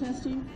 Testing.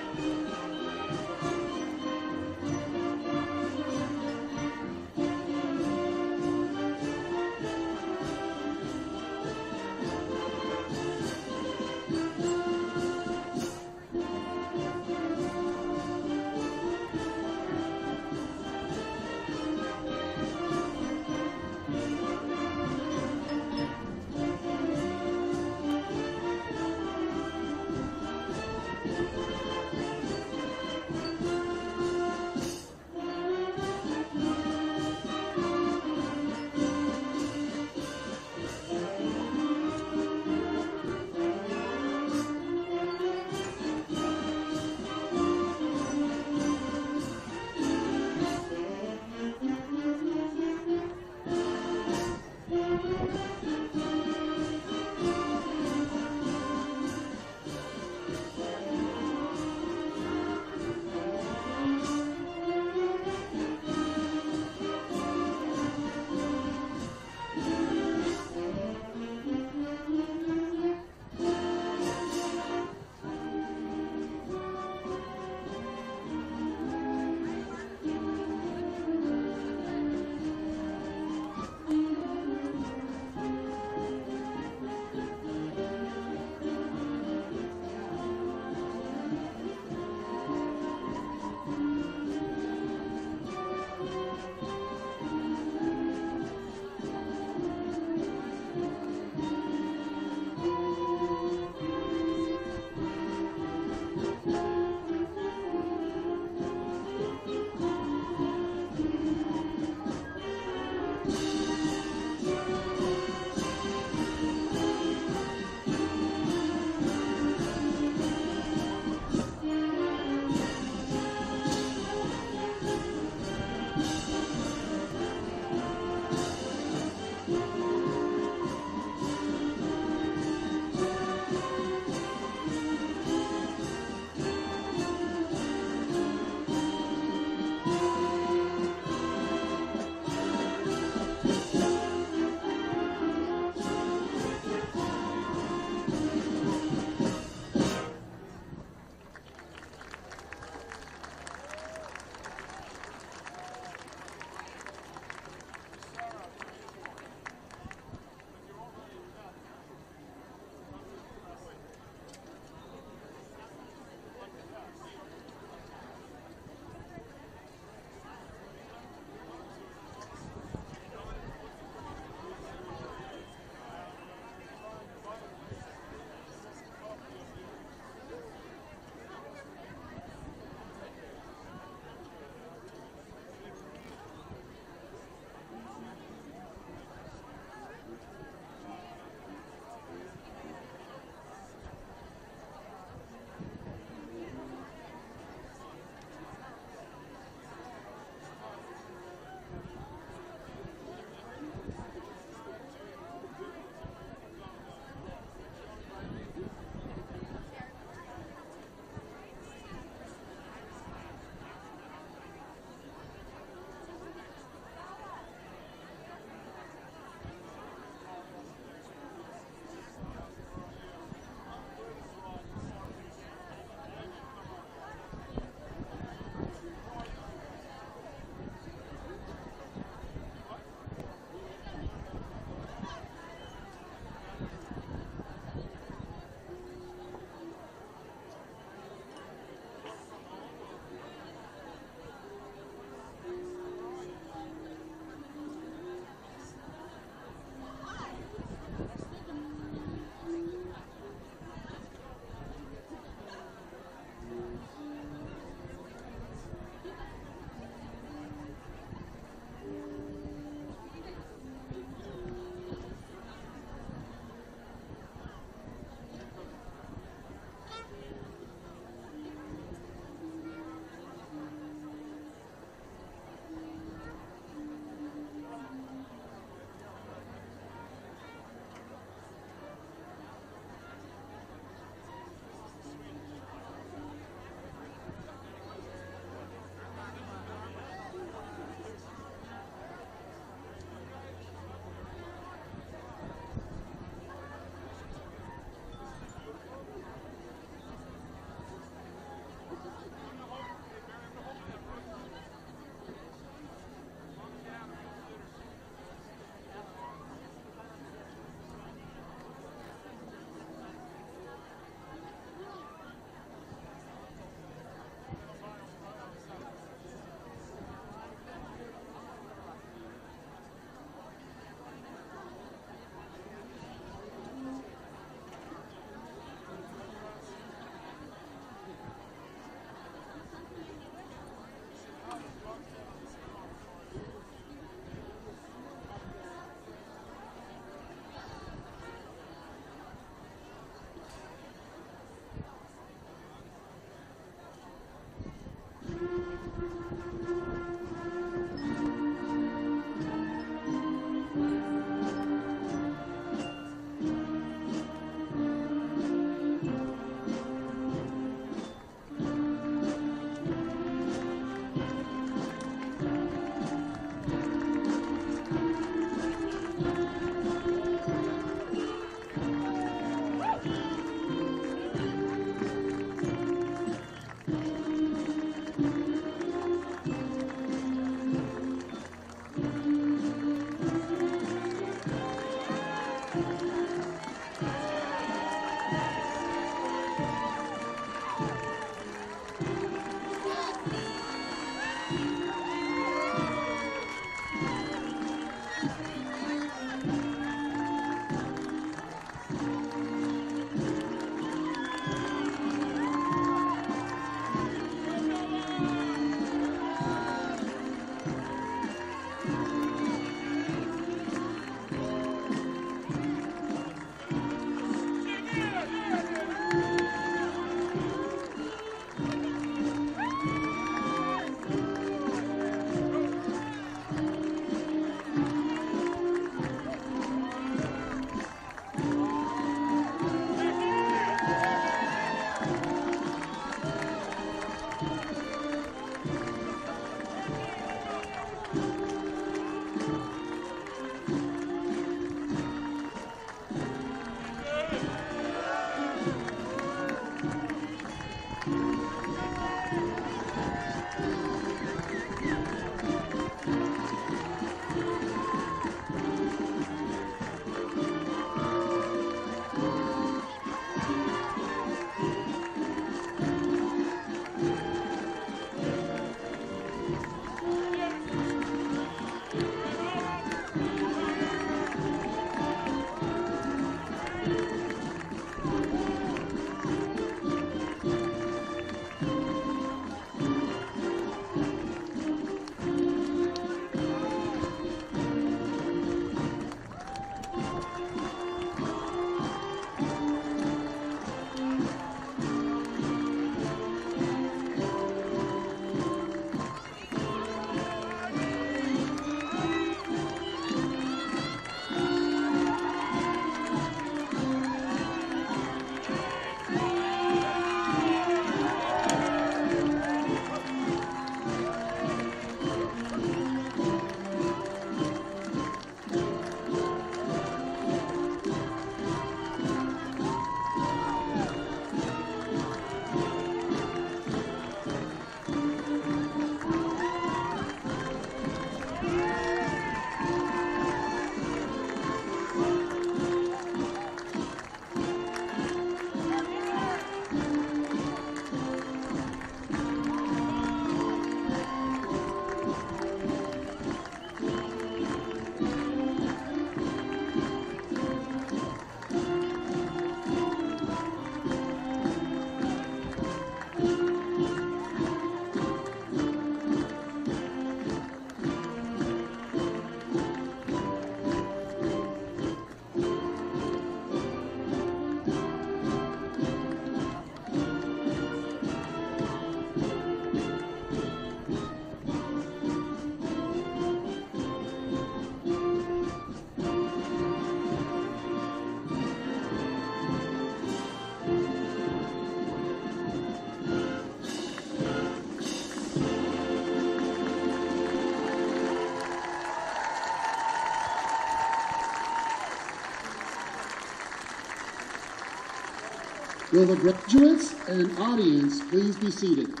Will the graduates and audience please be seated?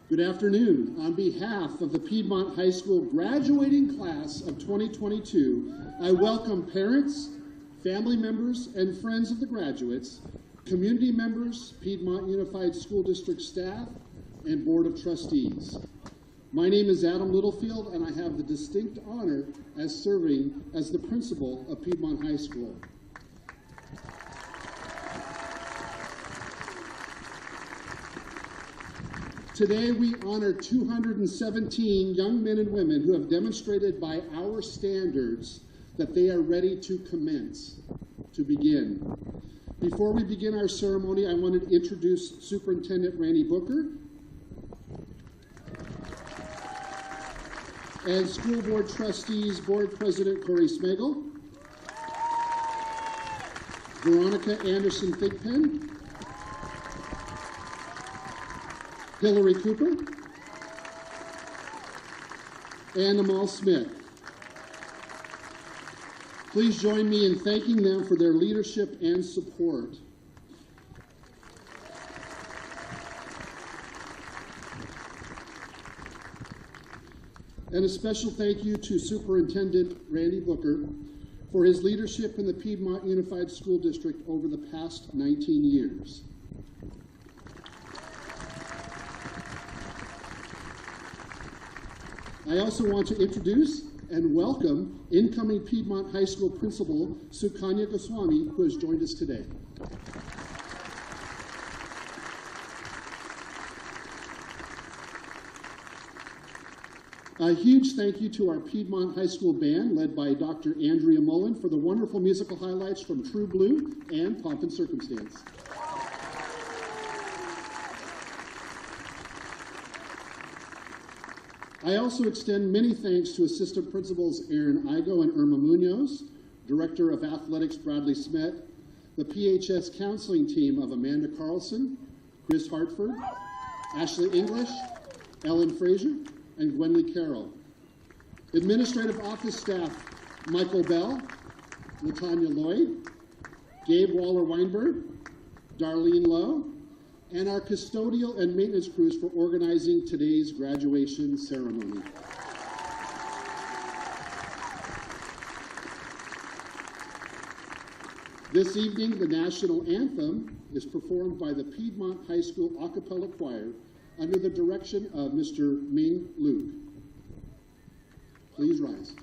Good afternoon. On behalf of the Piedmont High School graduating class of 2022, I welcome parents, family members, and friends of the graduates, community members, Piedmont Unified School District staff, and Board of Trustees. My name is Adam Littlefield, and I have the distinct honor as serving as the principal of Piedmont High School. Today, we honor 217 young men and women who have demonstrated by our standards that they are ready to commence, to begin. Before we begin our ceremony, I want to introduce Superintendent Randy Booker and School Board Trustees, Board President Corey Smagel, Veronica Anderson Thigpen, Hillary Cooper, and Amal Smith. Please join me in thanking them for their leadership and support. And a special thank you to Superintendent Randy Booker for his leadership in the Piedmont Unified School District over the past 19 years. I also want to introduce and welcome incoming Piedmont High School Principal Sukanya Goswami, who has joined us today. A huge thank you to our Piedmont High School band, led by Dr. Andrea Mullen, for the wonderful musical highlights from True Blue and Pomp and Circumstance. I also extend many thanks to Assistant Principals Aaron Igo and Irma Munoz, Director of Athletics Bradley Smet, the PHS Counseling Team of Amanda Carlson, Chris Hartford, Ashley English, Ellen Frazier, and Gwenly Carroll. Administrative Office Staff Michael Bell, Latanya Lloyd, Gabe Waller-Weinberg, Darlene Lowe, and our custodial and maintenance crews for organizing today's graduation ceremony. This evening, the national anthem is performed by the Piedmont High School a cappella choir under the direction of Mr. Ming Luke. Please rise.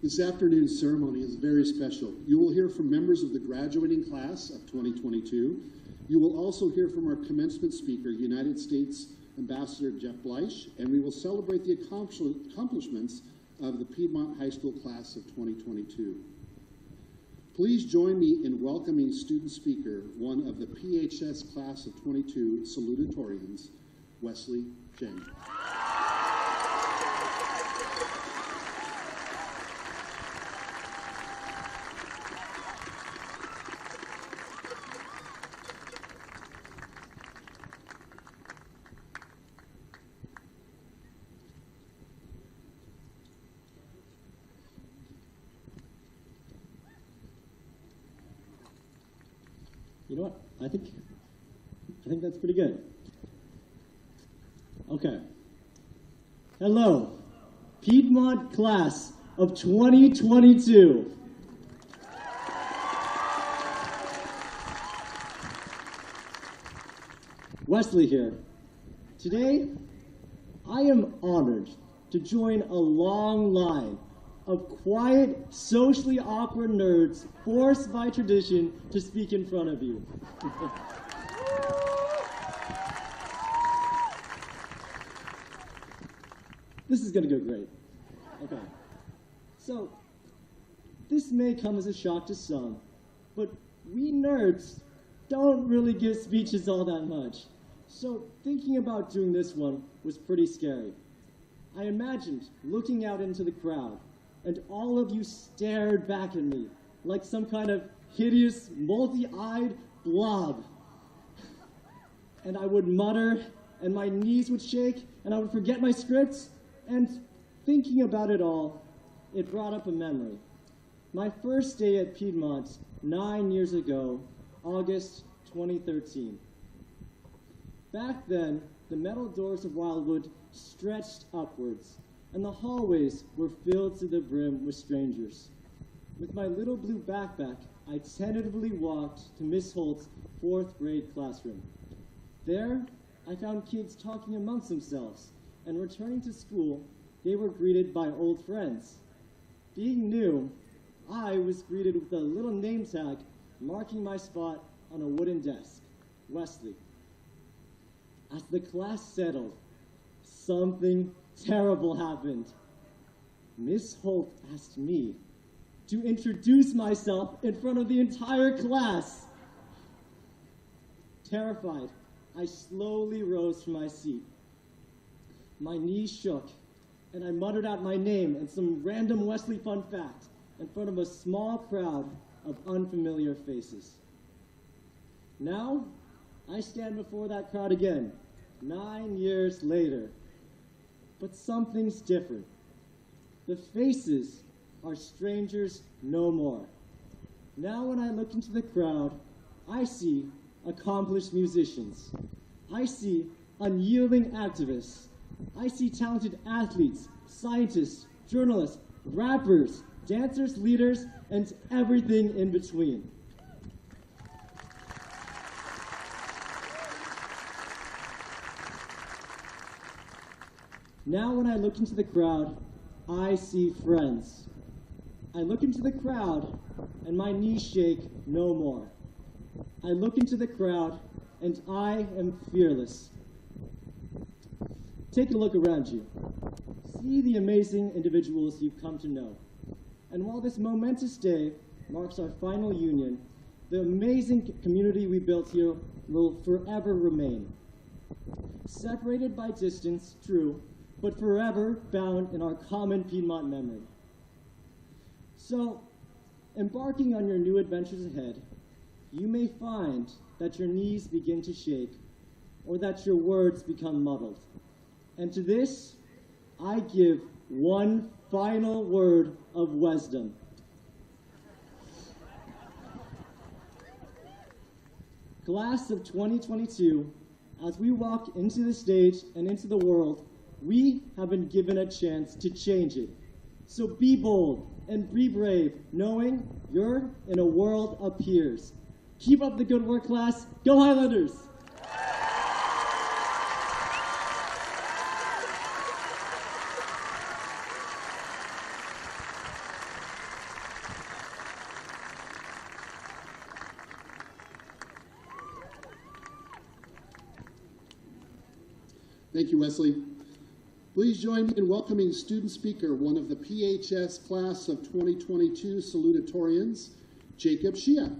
This afternoon's ceremony is very special. You will hear from members of the graduating class of 2022. You will also hear from our commencement speaker, United States Ambassador Jeff Bleich, and we will celebrate the accomplishments of the Piedmont High School class of 2022. Please join me in welcoming student speaker, one of the PHS class of 22 salutatorians, Wesley King. You know what? I think that's pretty good. Okay. Hello, Piedmont class of 2022. Wesley here. Today, I am honored to join a long line of quiet, socially awkward nerds forced by tradition to speak in front of you. This is gonna go great. Okay. So, this may come as a shock to some, but we nerds don't really give speeches all that much. So, thinking about doing this one was pretty scary. I imagined looking out into the crowd, and all of you stared back at me like some kind of hideous, multi-eyed blob. And I would mutter, and my knees would shake, and I would forget my scripts, and thinking about it all, it brought up a memory. My first day at Piedmont 9 years ago, August 2013. Back then, the metal doors of Wildwood stretched upwards, and the hallways were filled to the brim with strangers. With my little blue backpack, I tentatively walked to Miss Holt's 4th grade classroom. There, I found kids talking amongst themselves, and returning to school, they were greeted by old friends. Being new, I was greeted with a little name tag marking my spot on a wooden desk, Wesley. As the class settled, something terrible happened. Miss Holt asked me to introduce myself in front of the entire class. Terrified, I slowly rose from my seat. My knees shook, and I muttered out my name and some random Wesley fun fact in front of a small crowd of unfamiliar faces. Now, I stand before that crowd again, 9 years later. But something's different. The faces are strangers no more. Now when I look into the crowd, I see accomplished musicians. I see unyielding activists. I see talented athletes, scientists, journalists, rappers, dancers, leaders, and everything in between. Now when I look into the crowd, I see friends. I look into the crowd, and my knees shake no more. I look into the crowd, and I am fearless. Take a look around you. See the amazing individuals you've come to know. And while this momentous day marks our final union, the amazing community we built here will forever remain. Separated by distance, true, but forever bound in our common Piedmont memory. So, embarking on your new adventures ahead, you may find that your knees begin to shake, or that your words become muddled. And to this, I give one final word of wisdom. Class of 2022, as we walk into the stage and into the world, we have been given a chance to change it. So be bold and be brave, knowing you're in a world of peers. Keep up the good work, class. Go Highlanders! Thank you, Wesley. Please join me in welcoming student speaker, one of the PHS class of 2022 salutatorians, Jacob Shia.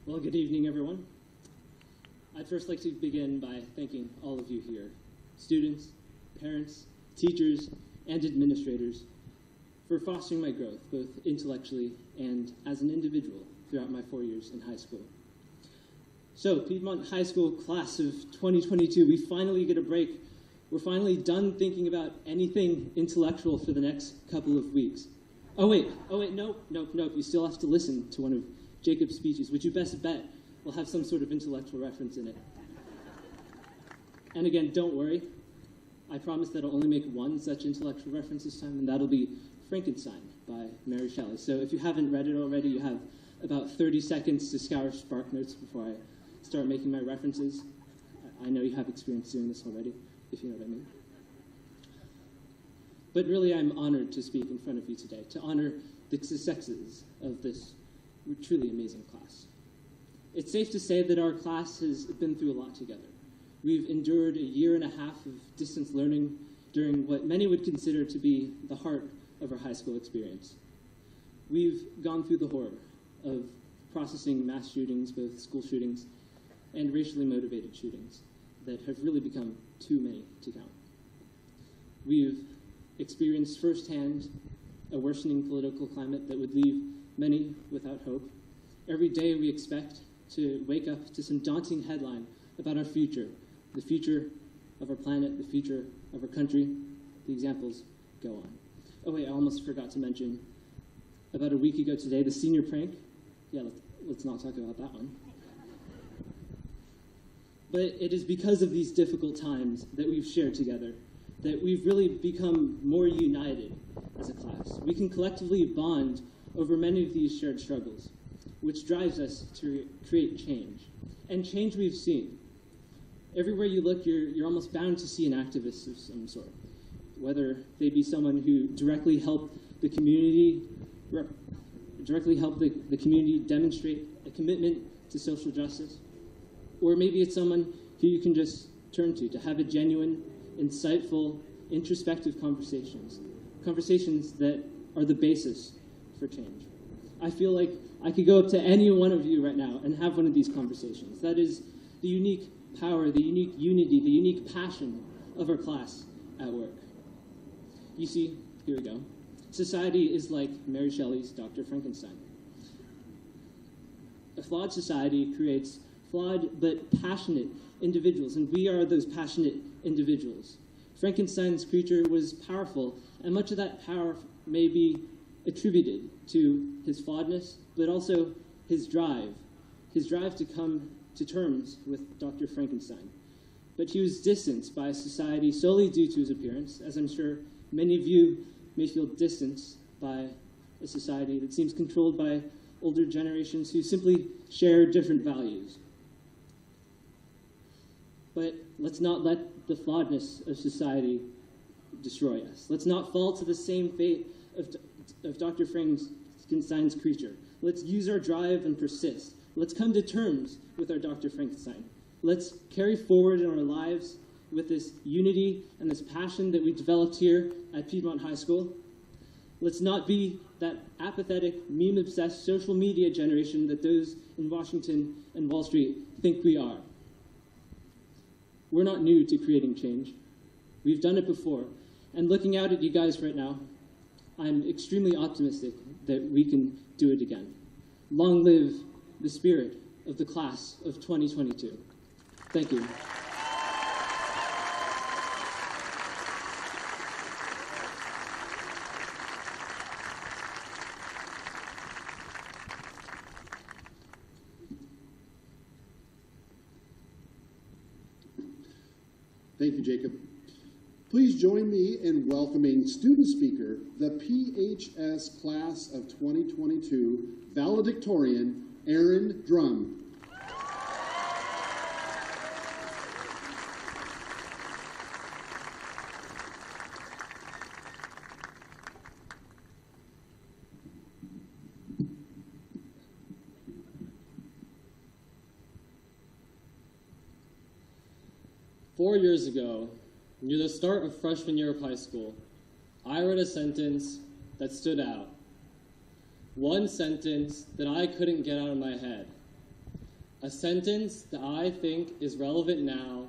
Well, good evening, everyone. I'd first like to begin by thanking all of you here, students, parents, teachers, and administrators, for fostering my growth, both intellectually and as an individual throughout my 4 years in high school. So, Piedmont High School class of 2022, we finally get a break. We're finally done thinking about anything intellectual for the next couple of weeks. Oh wait, nope. You still have to listen to one of Jacob's speeches, which you best bet will have some sort of intellectual reference in it. And again, don't worry. I promise that I'll only make one such intellectual reference this time, and that'll be Frankenstein by Mary Shelley. So if you haven't read it already, you have about 30 seconds to scour SparkNotes before I start making my references. I know you have experience doing this already, if you know what I mean. But really, I'm honored to speak in front of you today, to honor the successes of this truly amazing class. It's safe to say that our class has been through a lot together. We've endured a year and a half of distance learning during what many would consider to be the heart of our high school experience. We've gone through the horror of processing mass shootings, both school shootings and racially motivated shootings, that have really become too many to count. We've experienced firsthand a worsening political climate that would leave many without hope. Every day we expect to wake up to some daunting headline about our future, the future of our planet, the future of our country. The examples go on. Oh wait, I almost forgot to mention, about a week ago today, the senior prank. Yeah, let's not talk about that one. But it is because of these difficult times that we've shared together that we've really become more united as a class. We can collectively bond over many of these shared struggles, which drives us to create change. And change we've seen. Everywhere you look, you're almost bound to see an activist of some sort, whether they be someone who directly helped the community, demonstrate a commitment to social justice, or maybe it's someone who you can just turn to have a genuine, insightful, introspective conversations that are the basis for change. I feel like I could go up to any one of you right now and have one of these conversations. That is the unique power, the unique unity, the unique passion of our class at work. You see, here we go. Society is like Mary Shelley's Dr. Frankenstein. A flawed society creates flawed but passionate individuals, and we are those passionate individuals. Frankenstein's creature was powerful, and much of that power may be attributed to his flawedness, but also his drive to come to terms with Dr. Frankenstein. But he was distanced by society solely due to his appearance, as I'm sure many of you may feel distanced by a society that seems controlled by older generations who simply share different values. But let's not let the flawedness of society destroy us. Let's not fall to the same fate of Dr. Frankenstein's creature. Let's use our drive and persist. Let's come to terms with our Dr. Frankenstein. Let's carry forward in our lives with this unity and this passion that we developed here at Piedmont High School. Let's not be that apathetic, meme-obsessed social media generation that those in Washington and Wall Street think we are. We're not new to creating change. We've done it before. And looking out at you guys right now, I'm extremely optimistic that we can do it again. Long live the spirit of the class of 2022. Thank you. Thank you, Jacob. Please join me in welcoming student speaker, the PHS Class of 2022 Valedictorian, Aaron Drummond. 4 years ago, near the start of freshman year of high school, I read a sentence that stood out. One sentence that I couldn't get out of my head. A sentence that I think is relevant now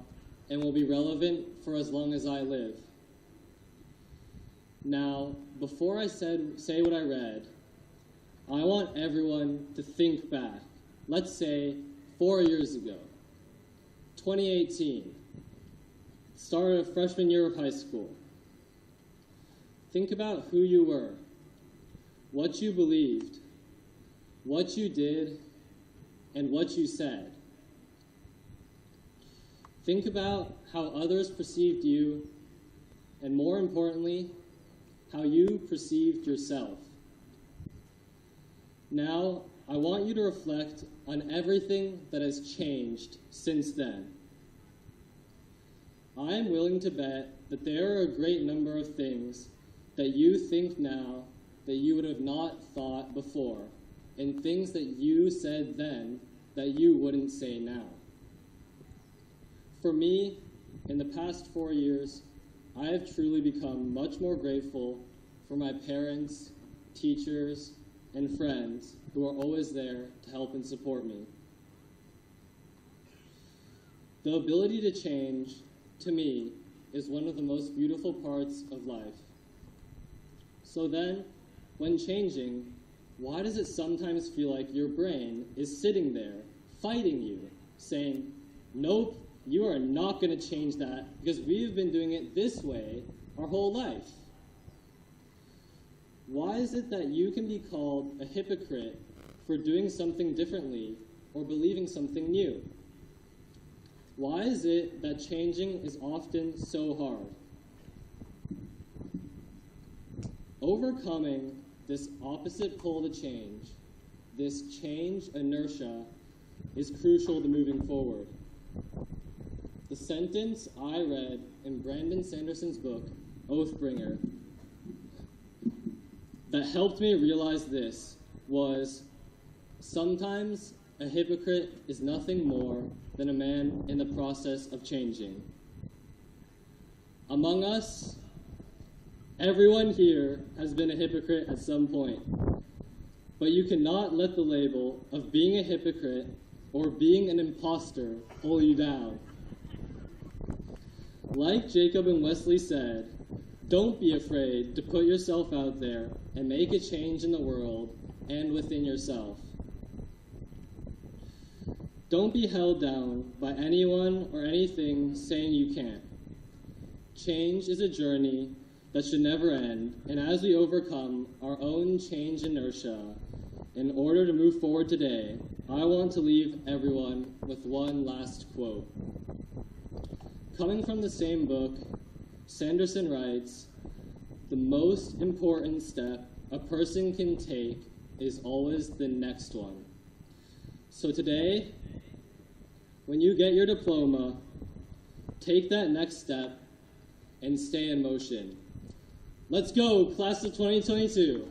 and will be relevant for as long as I live. Now, before I say what I read, I want everyone to think back. Let's say 4 years ago, 2018. Start of freshman year of high school. Think about who you were, what you believed, what you did, and what you said. Think about how others perceived you, and more importantly, how you perceived yourself. Now, I want you to reflect on everything that has changed since then. I am willing to bet that there are a great number of things that you think now that you would have not thought before, and things that you said then that you wouldn't say now. For me, in the past 4 years, I have truly become much more grateful for my parents, teachers, and friends who are always there to help and support me. The ability to change, to me, is one of the most beautiful parts of life. So then, when changing, why does it sometimes feel like your brain is sitting there, fighting you, saying, nope, you are not going to change that because we've been doing it this way our whole life? Why is it that you can be called a hypocrite for doing something differently or believing something new? Why is it that changing is often so hard? Overcoming this opposite pull to change, this change inertia, is crucial to moving forward. The sentence I read in Brandon Sanderson's book, Oathbringer, that helped me realize this was, sometimes a hypocrite is nothing more than a man in the process of changing. Among us, everyone here has been a hypocrite at some point, but you cannot let the label of being a hypocrite or being an imposter pull you down. Like Jacob and Wesley said, don't be afraid to put yourself out there and make a change in the world and within yourself. Don't be held down by anyone or anything saying you can't. Change is a journey that should never end, and as we overcome our own change inertia, in order to move forward today, I want to leave everyone with one last quote. Coming from the same book, Sanderson writes, "The most important step a person can take is always the next one." So today, when you get your diploma, take that next step and stay in motion. Let's go, class of 2022.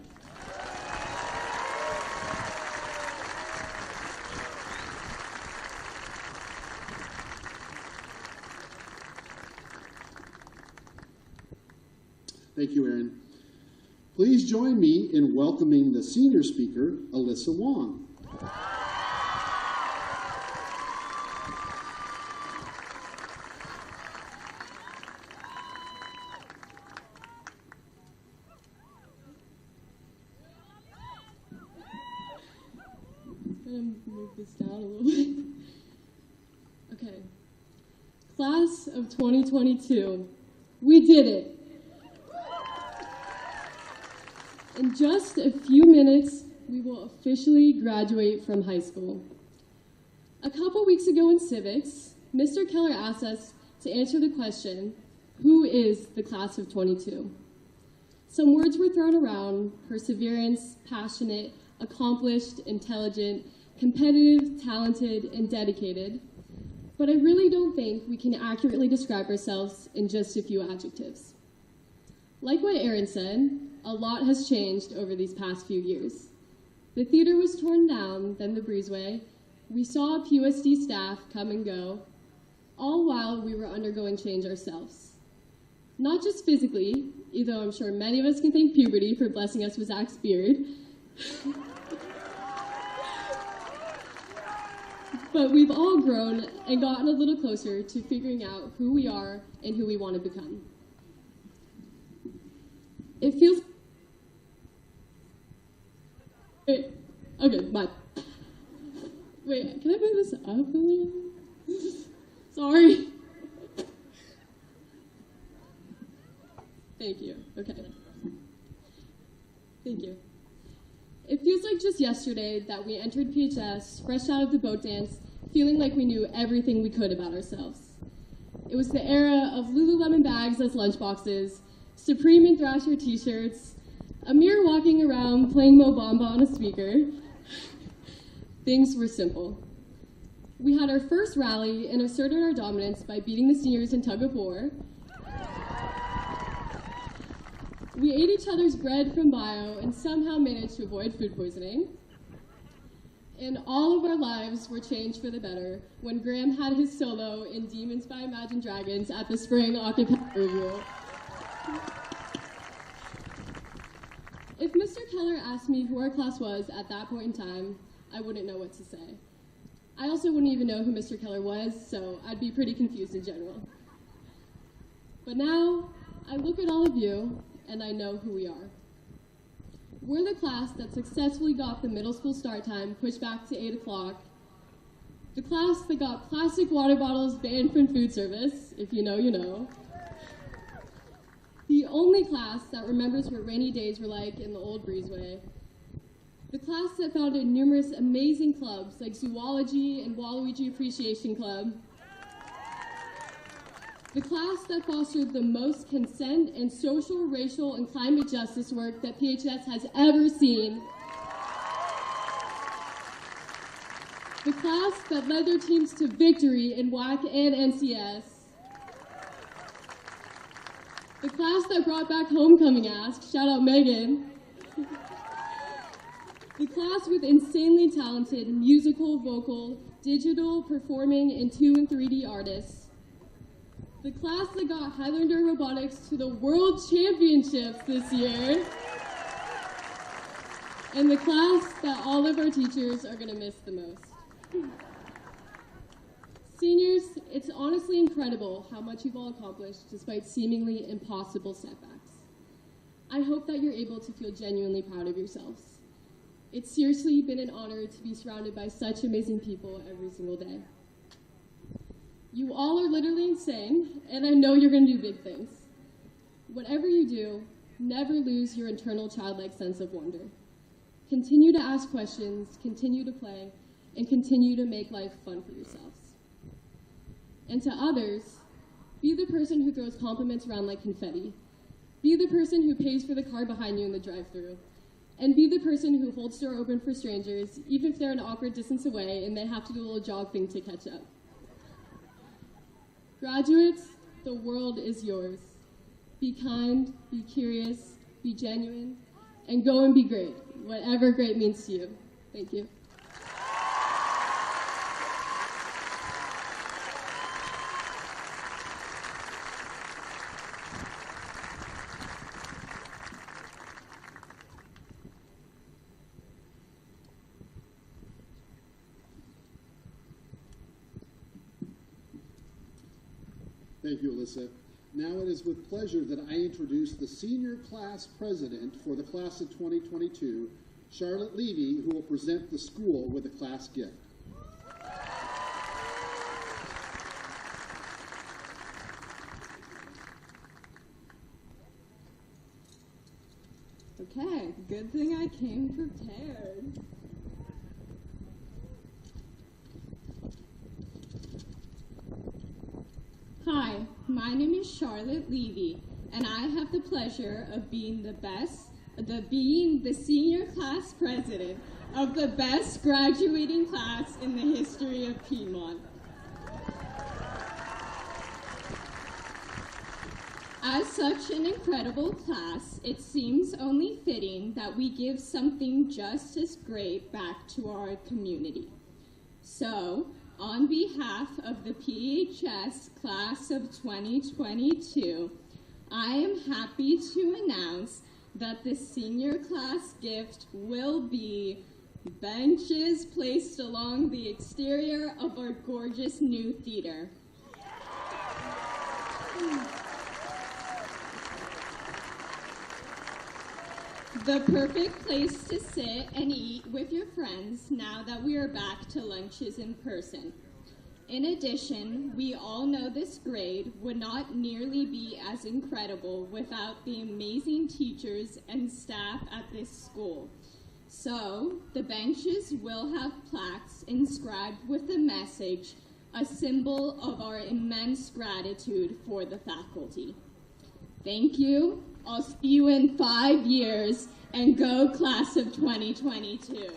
Thank you, Aaron. Please join me in welcoming the senior speaker, Alyssa Wong. Move this down a little bit. Okay. Class of 2022, we did it. In just a few minutes, we will officially graduate from high school. A couple weeks ago in civics, Mr. Keller asked us to answer the question, Who is the class of 22? Some words were thrown around: perseverance, passionate, accomplished, intelligent, competitive, talented, and dedicated. But I really don't think we can accurately describe ourselves in just a few adjectives. Like what Aaron said, a lot has changed over these past few years. The theater was torn down, then the breezeway. We saw PUSD staff come and go, all while we were undergoing change ourselves. Not just physically, even though I'm sure many of us can thank puberty for blessing us with Zach's beard, but we've all grown and gotten a little closer to figuring out who we are and who we want to become. It feels... Wait, okay, bye. Wait, can I move this up a little? Sorry. Thank you, okay. Thank you. It feels like just yesterday that we entered PHS, fresh out of the boat dance, feeling like we knew everything we could about ourselves. It was the era of Lululemon bags as lunchboxes, Supreme and Thrasher t-shirts, Amir walking around playing Mo Bamba on a speaker. Things were simple. We had our first rally and asserted our dominance by beating the seniors in tug of war. We ate each other's bread from bio and somehow managed to avoid food poisoning. And all of our lives were changed for the better when Graham had his solo in Demons by Imagine Dragons at the Spring Acapella Review. If Mr. Keller asked me who our class was at that point in time, I wouldn't know what to say. I also wouldn't even know who Mr. Keller was, so I'd be pretty confused in general. But now, I look at all of you, and I know who we are. We're the class that successfully got the middle school start time pushed back to 8 o'clock. The class that got plastic water bottles banned from food service, if you know, you know. The only class that remembers what rainy days were like in the old breezeway. The class that founded numerous amazing clubs like Zoology and Waluigi Appreciation Club. The class that fostered the most consent and social, racial, and climate justice work that PHS has ever seen. The class that led their teams to victory in WAC and NCS. The class that brought back homecoming asks, shout out Megan. The class with insanely talented musical, vocal, digital, performing, and 2 and 3D artists. The class that got Highlander Robotics to the World Championships this year. And the class that all of our teachers are gonna miss the most. Seniors, it's honestly incredible how much you've all accomplished despite seemingly impossible setbacks. I hope that you're able to feel genuinely proud of yourselves. It's seriously been an honor to be surrounded by such amazing people every single day. You all are literally insane, and I know you're gonna do big things. Whatever you do, never lose your internal childlike sense of wonder. Continue to ask questions, continue to play, and continue to make life fun for yourselves. And to others, be the person who throws compliments around like confetti. Be the person who pays for the car behind you in the drive-thru. And be the person who holds the door open for strangers, even if they're an awkward distance away and they have to do a little jog thing to catch up. Graduates, the world is yours. Be kind, be curious, be genuine, and go and be great, whatever great means to you. Thank you. Thank you, Alyssa. Now it is with pleasure that I introduce the senior class president for the class of 2022, Charlotte Levy, who will present the school with a class gift. Okay, good thing I came prepared. Hi, My name is Charlotte Levy, and I have the pleasure of being the senior class president of the best graduating class in the history of Piedmont. As such an incredible class, it seems only fitting that we give something just as great back to our community. So, on behalf of the PHS class of 2022, I am happy to announce that the senior class gift will be benches placed along the exterior of our gorgeous new theater. The perfect place to sit and eat with your friends now that we are back to lunches in person. In addition, we all know this grade would not nearly be as incredible without the amazing teachers and staff at this school. So, the benches will have plaques inscribed with the message, a symbol of our immense gratitude for the faculty. Thank you. I'll see you in 5 years, and go class of 2022.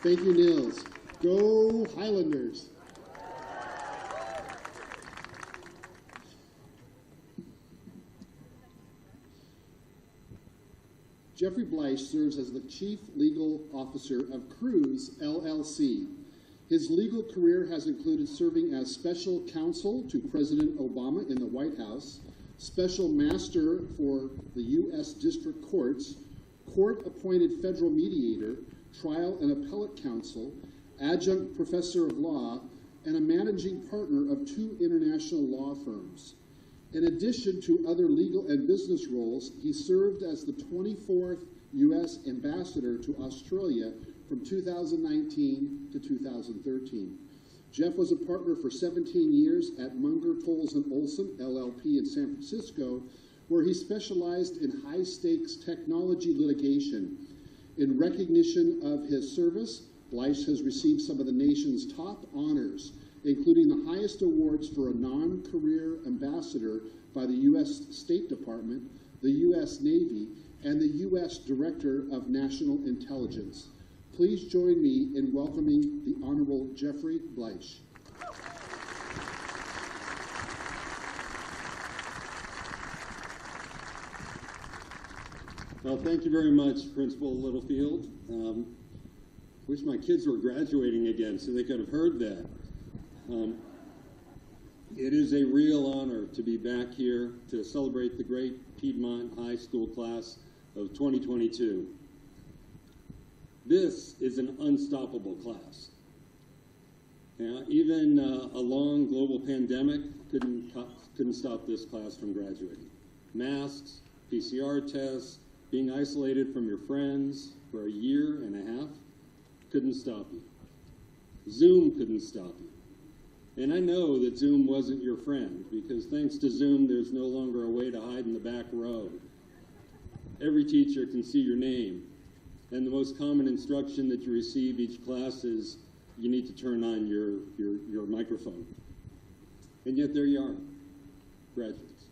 Thank you, Nils. Go Highlanders. Jeffrey Bleich serves as the Chief Legal Officer of Cruise, LLC. His legal career has included serving as Special Counsel to President Obama in the White House, Special Master for the U.S. District Courts, Court-appointed Federal Mediator, trial and appellate counsel, adjunct professor of law, and a managing partner of 2 international law firms. In addition to other legal and business roles, he served as the 24th U.S. Ambassador to Australia from 2019 to 2013. Jeff was a partner for 17 years at Munger, Tolles & Olson, LLP in San Francisco, where he specialized in high-stakes technology litigation. In recognition of his service, Bleish has received some of the nation's top honors, including the highest awards for a non-career ambassador by the U.S. State Department, the U.S. Navy, and the U.S. Director of National Intelligence. Please join me in welcoming the Honorable Jeffrey Bleish. Well, thank you very much, Principal Littlefield. Wish my kids were graduating again so they could have heard that. It is a real honor to be back here to celebrate the great Piedmont High School class of 2022. This is an unstoppable class. Even a long global pandemic couldn't stop this class from graduating. Masks, PCR tests, being isolated from your friends for a year and a half couldn't stop you. Zoom couldn't stop you. And I know that Zoom wasn't your friend, because thanks to Zoom, there's no longer a way to hide in the back row. Every teacher can see your name. And the most common instruction that you receive each class is you need to turn on your microphone. And yet there you are, graduates.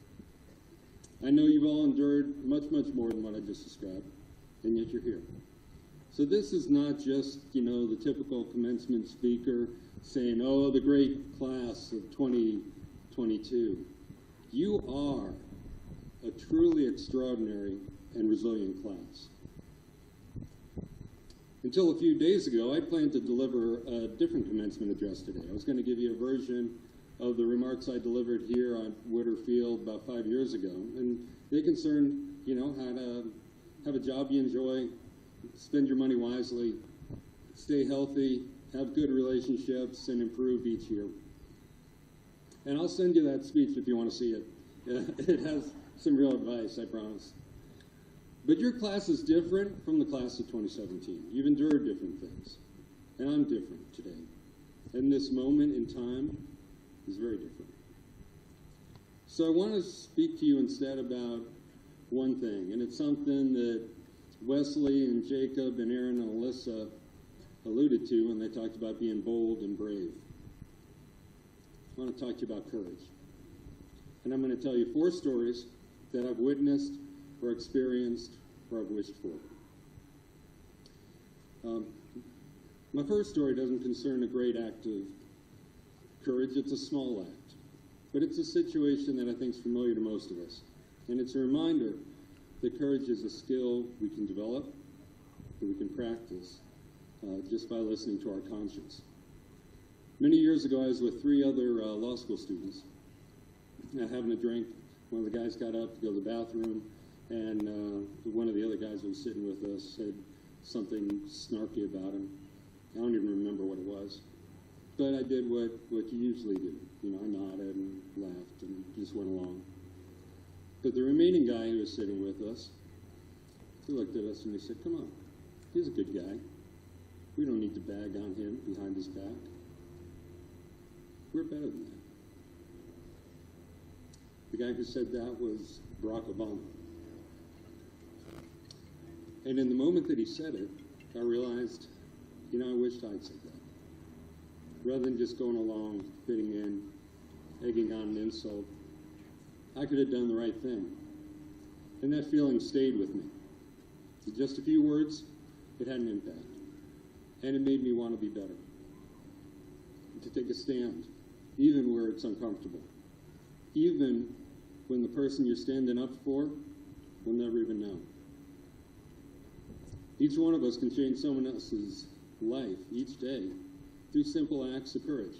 I know you've all endured much, much more than what I just described, and yet you're here. So this is not just, the typical commencement speaker saying, oh, the great class of 2022. You are a truly extraordinary and resilient class. Until a few days ago, I planned to deliver a different commencement address today. I was going to give you a version of the remarks I delivered here on Witter Field about 5 years ago. And they concern, how to have a job you enjoy, spend your money wisely, stay healthy, have good relationships, and improve each year. And I'll send you that speech if you want to see it. It has some real advice, I promise. But your class is different from the class of 2017. You've endured different things. And I'm different today. And this moment in time is very different. So I want to speak to you instead about one thing, and it's something that Wesley and Jacob and Aaron and Alyssa alluded to when they talked about being bold and brave. I want to talk to you about courage. And I'm going to tell you 4 stories that I've witnessed or experienced or I've wished for. My first story doesn't concern a great act of courage. It's a small act. But it's a situation that I think is familiar to most of us. And it's a reminder that courage is a skill we can develop, that we can practice just by listening to our conscience. Many years ago, I was with 3 other law school students having a drink. One of the guys got up to go to the bathroom, and one of the other guys who was sitting with us said something snarky about him. I don't even remember what it was. But I did what you usually do. I nodded and laughed and just went along. But the remaining guy who was sitting with us, he looked at us and he said, come on, he's a good guy. We don't need to bag on him behind his back. We're better than that. The guy who said that was Barack Obama. And in the moment that he said it, I realized, I wished I'd said that. Rather than just going along, fitting in, egging on an insult, I could have done the right thing. And that feeling stayed with me. With just a few words, it had an impact. And it made me want to be better. To take a stand, even where it's uncomfortable. Even when the person you're standing up for will never even know. Each one of us can change someone else's life each day through simple acts of courage.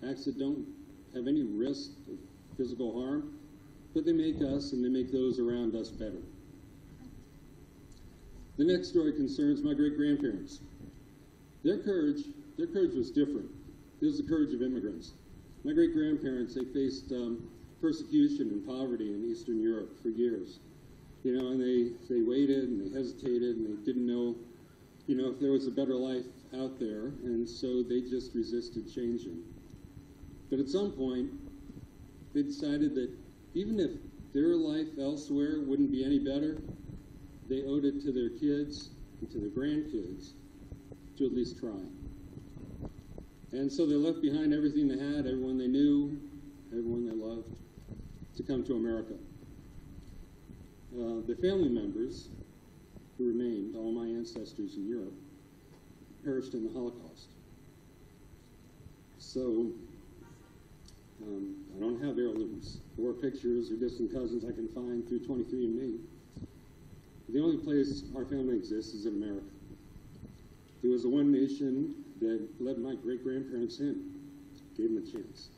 Acts that don't have any risk of physical harm, but they make us and they make those around us better. The next story concerns my great-grandparents. Their courage was different. It was the courage of immigrants. My great-grandparents, they faced persecution and poverty in Eastern Europe for years. And they waited and they hesitated and they didn't know, if there was a better life out there, and so they just resisted changing. But at some point, they decided that even if their life elsewhere wouldn't be any better, they owed it to their kids and to their grandkids to at least try. And so they left behind everything they had, everyone they knew, everyone they loved, to come to America. The family members who remained, all my ancestors in Europe, perished in the Holocaust. So I don't have heirlooms or pictures or distant cousins I can find through 23andMe. The only place our family exists is in America. It was the one nation that let my great-grandparents in, gave them a chance.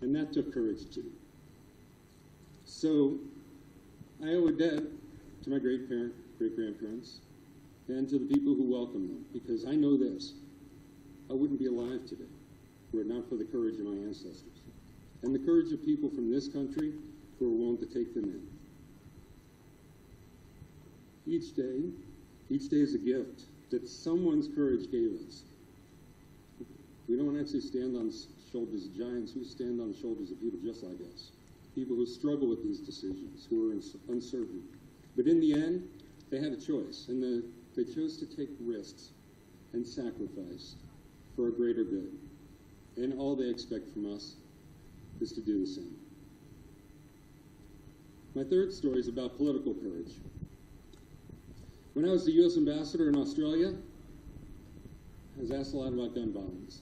And that took courage, too. So I owe a debt to my great-grandparents and to the people who welcomed them, because I know this: I wouldn't be alive today were it not for the courage of my ancestors and the courage of people from this country who are willing to take them in. Each day is a gift that someone's courage gave us. We don't actually stand on the shoulders of giants. We stand on the shoulders of people just like us, people who struggle with these decisions, who are uncertain. But in the end, they had a choice, and they chose to take risks and sacrifice for a greater good. And all they expect from us is to do the same. My third story is about political courage. When I was the U.S. ambassador in Australia, I was asked a lot about gun violence.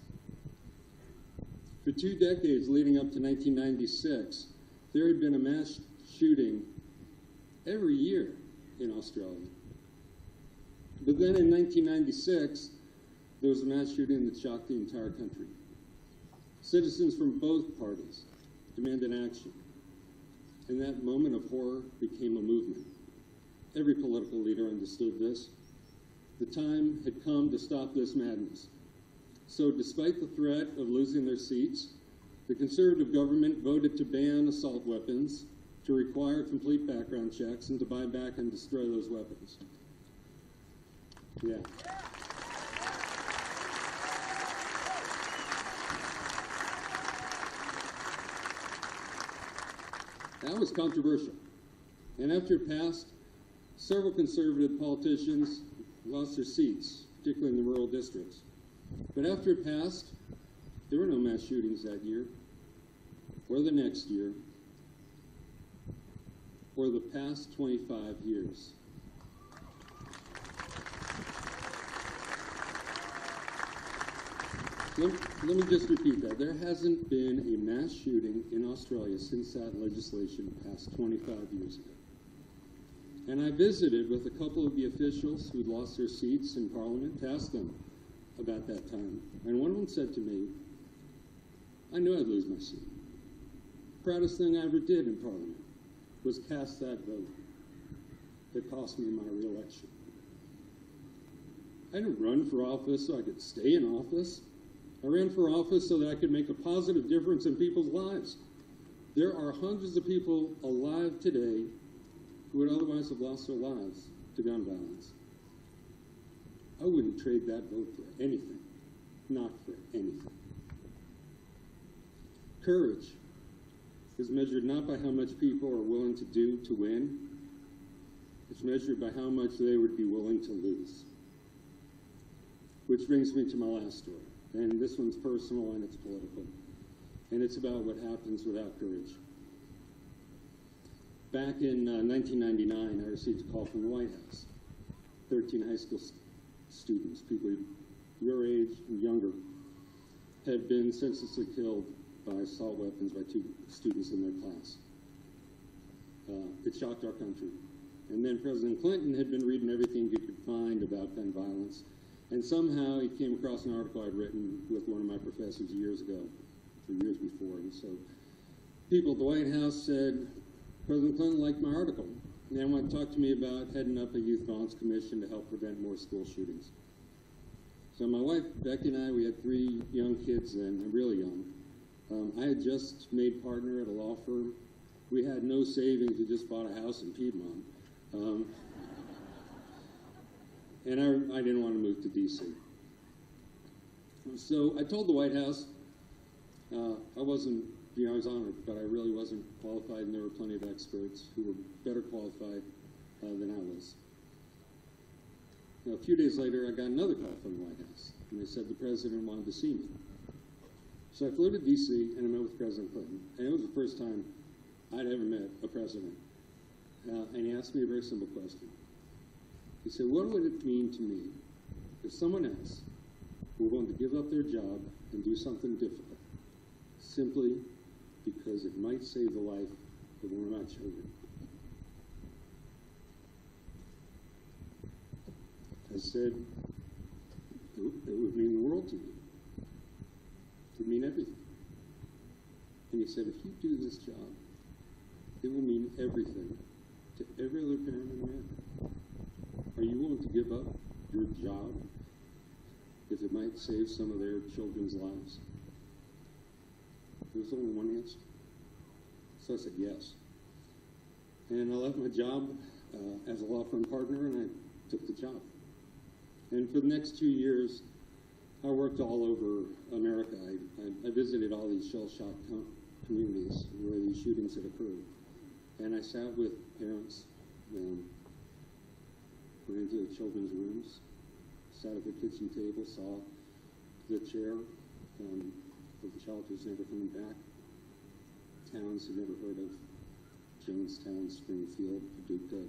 For 2 decades leading up to 1996, there had been a mass shooting every year in Australia. But then in 1996, there was a mass shooting that shocked the entire country. Citizens from both parties demanded action, and that moment of horror became a movement. Every political leader understood this. The time had come to stop this madness. So despite the threat of losing their seats, the conservative government voted to ban assault weapons, to require complete background checks, and to buy back and destroy those weapons. Yeah. That was controversial. And after it passed, several conservative politicians lost their seats, particularly in the rural districts. But after it passed, there were no mass shootings that year, or the next year, or the past 25 years. Let me just repeat that. There hasn't been a mass shooting in Australia since that legislation passed 25 years ago. And I visited with a couple of the officials who'd lost their seats in Parliament to ask them about that time. And one of them said to me, I knew I'd lose my seat. The proudest thing I ever did in Parliament was cast that vote that cost me my re-election. I didn't run for office so I could stay in office. I ran for office so that I could make a positive difference in people's lives. There are hundreds of people alive today who would otherwise have lost their lives to gun violence. I wouldn't trade that vote for anything, not for anything. Courage is measured not by how much people are willing to do to win. It's measured by how much they would be willing to lose. Which brings me to my last story. And this one's personal and it's political. And it's about what happens without courage. Back in 1999, I received a call from the White House. 13 high school students, people your age and younger, had been senselessly killed by assault weapons by 2 students in their class. It shocked our country. And then President Clinton had been reading everything he could find about gun violence. And somehow he came across an article I'd written with one of my professors years ago, or years before. And so people at the White House said, President Clinton liked my article. And they wanted to talk to me about heading up a youth violence commission to help prevent more school shootings. So So my wife, Becky, and I, we had 3 young kids then, really young. I had just made partner at a law firm. We had no savings. We just bought a house in Piedmont. And I didn't want to move to D.C. So I told the White House I wasn't, I was honored, but I really wasn't qualified, and there were plenty of experts who were better qualified than I was. Now, a few days later, I got another call from the White House, and they said the president wanted to see me. So I flew to D.C., and I met with President Clinton, and it was the first time I'd ever met a president. And he asked me a very simple question. He said, what would it mean to me if someone else were willing to give up their job and do something difficult, simply because it might save the life of one of my children? I said, it would mean the world to me. It would mean everything. And he said, if you do this job, it will mean everything to every other parent in America. Are you willing to give up your job if it might save some of their children's lives? There was only one answer. So I said yes. And I left my job as a law firm partner, and I took the job. And for the next 2 years, I worked all over America. I visited all these shell-shocked communities where these shootings had occurred. And I sat with parents, went into the children's rooms, sat at the kitchen table, saw the chair of the child who's never coming back, towns who'd never heard of Jonestown, Springfield, Paducah.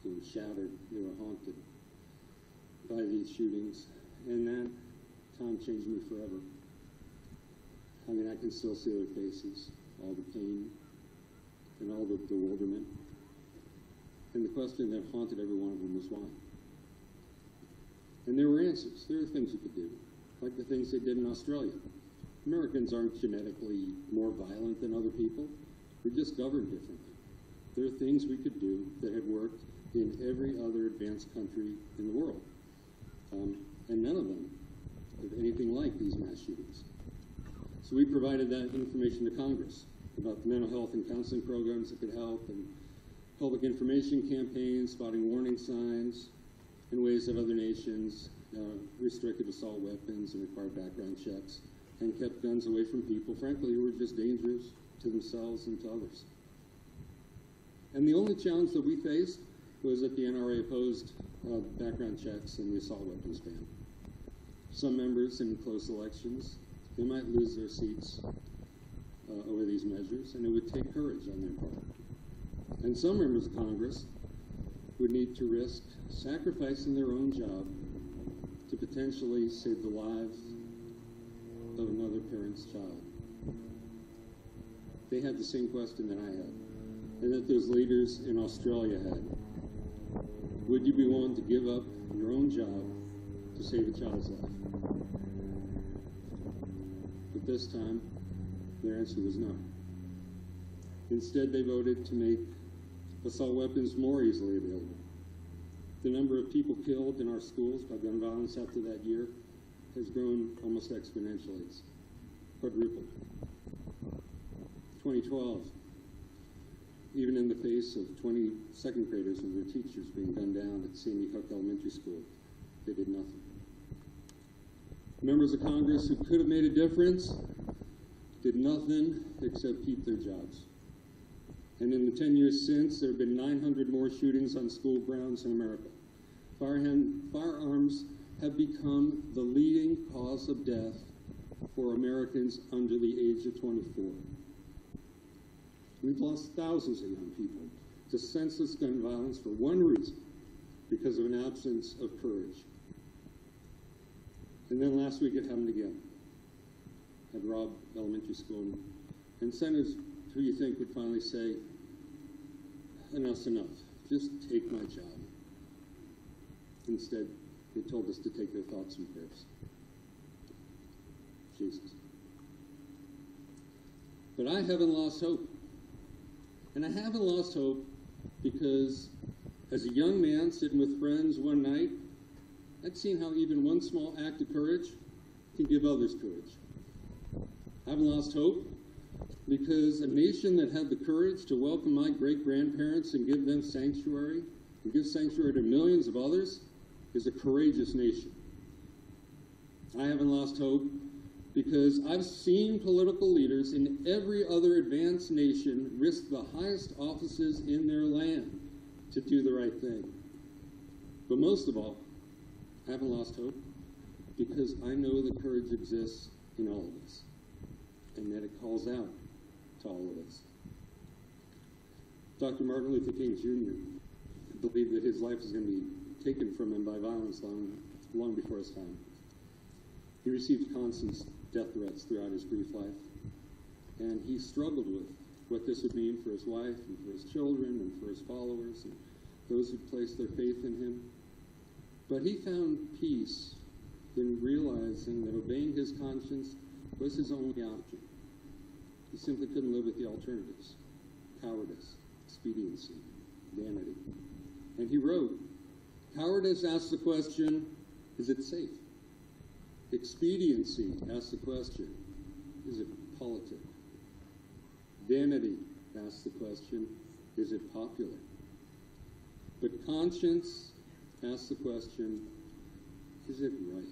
They were shattered, they were haunted by these shootings, and that time changed me forever. I mean, I can still see their faces, all the pain and all the bewilderment. And the question that haunted every one of them was why. And there were answers. There were things you could do, like the things they did in Australia. Americans aren't genetically more violent than other people. We're just governed differently. There are things we could do that had worked in every other advanced country in the world. And none of them have anything like these mass shootings. So we provided that information to Congress about the mental health and counseling programs that could help, and public information campaigns, spotting warning signs, in ways that other nations restricted assault weapons and required background checks, and kept guns away from people, frankly, who were just dangerous to themselves and to others. And the only challenge that we faced was that the NRA opposed background checks and the assault weapons ban. Some members in close elections, they might lose their seats over these measures, and it would take courage on their part. And some members of Congress would need to risk sacrificing their own job to potentially save the lives of another parent's child. They had the same question that I had, and that those leaders in Australia had. Would you be willing to give up your own job to save a child's life? But this time, their answer was no. Instead, they voted to make assault weapons more easily available. The number of people killed in our schools by gun violence after that year has grown almost exponentially. It's quadrupled. 2012, even in the face of 20 second graders and their teachers being gunned down at Sandy Hook Elementary School, they did nothing. Members of Congress who could have made a difference did nothing except keep their jobs. And in the 10 years since, there have been 900 more shootings on school grounds in America. Firearms have become the leading cause of death for Americans under the age of 24. We've lost thousands of young people to senseless gun violence for one reason, because of an absence of courage. And then last week it happened again at Robb Elementary School. And senators who you think would finally say, enough's enough, just take my job. Instead, they told us to take their thoughts and prayers. Jesus. But I haven't lost hope. And I haven't lost hope because as a young man sitting with friends one night, I'd seen how even one small act of courage can give others courage. I haven't lost hope because a nation that had the courage to welcome my great-grandparents and give them sanctuary and give sanctuary to millions of others is a courageous nation. I haven't lost hope because I've seen political leaders in every other advanced nation risk the highest offices in their land to do the right thing. But most of all, I haven't lost hope because I know that courage exists in all of us and that it calls out to all of us. Dr. Martin Luther King Jr. believed that his life was going to be taken from him by violence long before his time. He received constant death threats throughout his brief life, and he struggled with what this would mean for his wife and for his children and for his followers and those who placed their faith in him. But he found peace in realizing that obeying his conscience was his only option. He simply couldn't live with the alternatives: cowardice, expediency, vanity. And he wrote, "Cowardice asks the question, is it safe? Expediency asks the question, is it politic? Vanity asks the question, is it popular? But conscience asks the question, is it right?"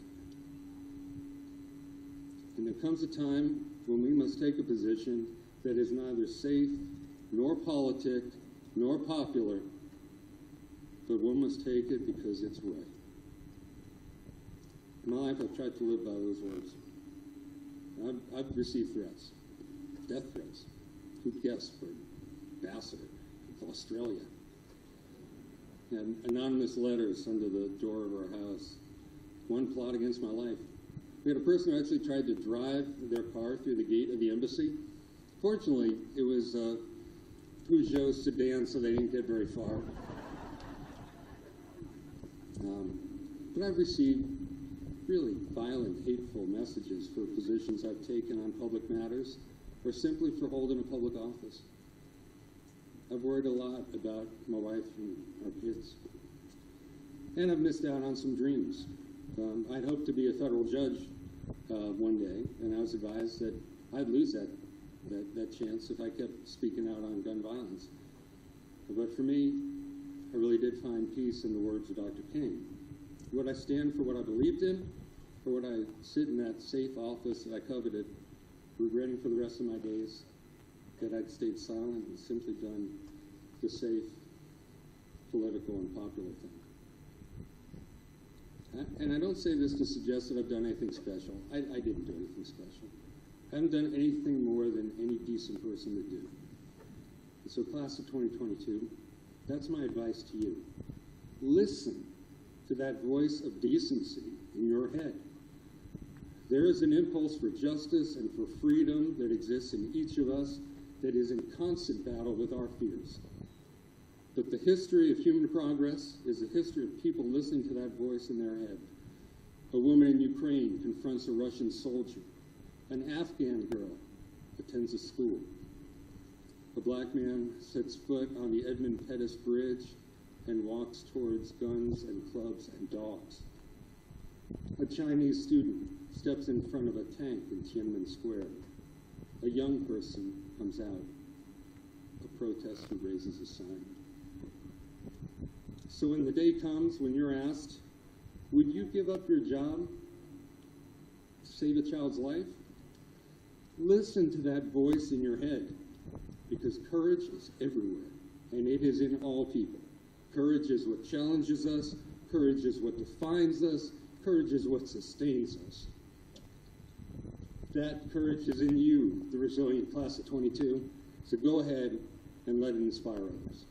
And there comes a time when we must take a position that is neither safe, nor politic, nor popular, but one must take it because it's right. In my life, I've tried to live by those words. I've received threats, death threats. Who'd guess, for ambassador of Australia? And anonymous letters under the door of our house. One plot against my life. We had a person who actually tried to drive their car through the gate of the embassy. Fortunately, it was a Peugeot sedan, so they didn't get very far. But I've received really violent, hateful messages for positions I've taken on public matters, or simply for holding a public office. I've worried a lot about my wife and our kids. And I've missed out on some dreams. I'd hoped to be a federal judge one day, and I was advised that I'd lose that chance if I kept speaking out on gun violence. But for me, I really did find peace in the words of Dr. King. Would I stand for what I believed in, or would I sit in that safe office that I coveted, regretting for the rest of my days that I'd stayed silent and simply done the safe, political, and popular thing? And I don't say this to suggest that I've done anything special. I didn't do anything special. I haven't done anything more than any decent person would do. And so, class of 2022, that's my advice to you. Listen to that voice of decency in your head. There is an impulse for justice and for freedom that exists in each of us that is in constant battle with our fears. But the history of human progress is the history of people listening to that voice in their head. A woman in Ukraine confronts a Russian soldier. An Afghan girl attends a school. A black man sets foot on the Edmund Pettus Bridge and walks towards guns and clubs and dogs. A Chinese student steps in front of a tank in Tiananmen Square. A young person comes out. A protester raises a sign. So when the day comes when you're asked, would you give up your job to save a child's life? Listen to that voice in your head, because courage is everywhere, and it is in all people. Courage is what challenges us. Courage is what defines us. Courage is what sustains us. That courage is in you, the resilient class of 22. So go ahead and let it inspire others.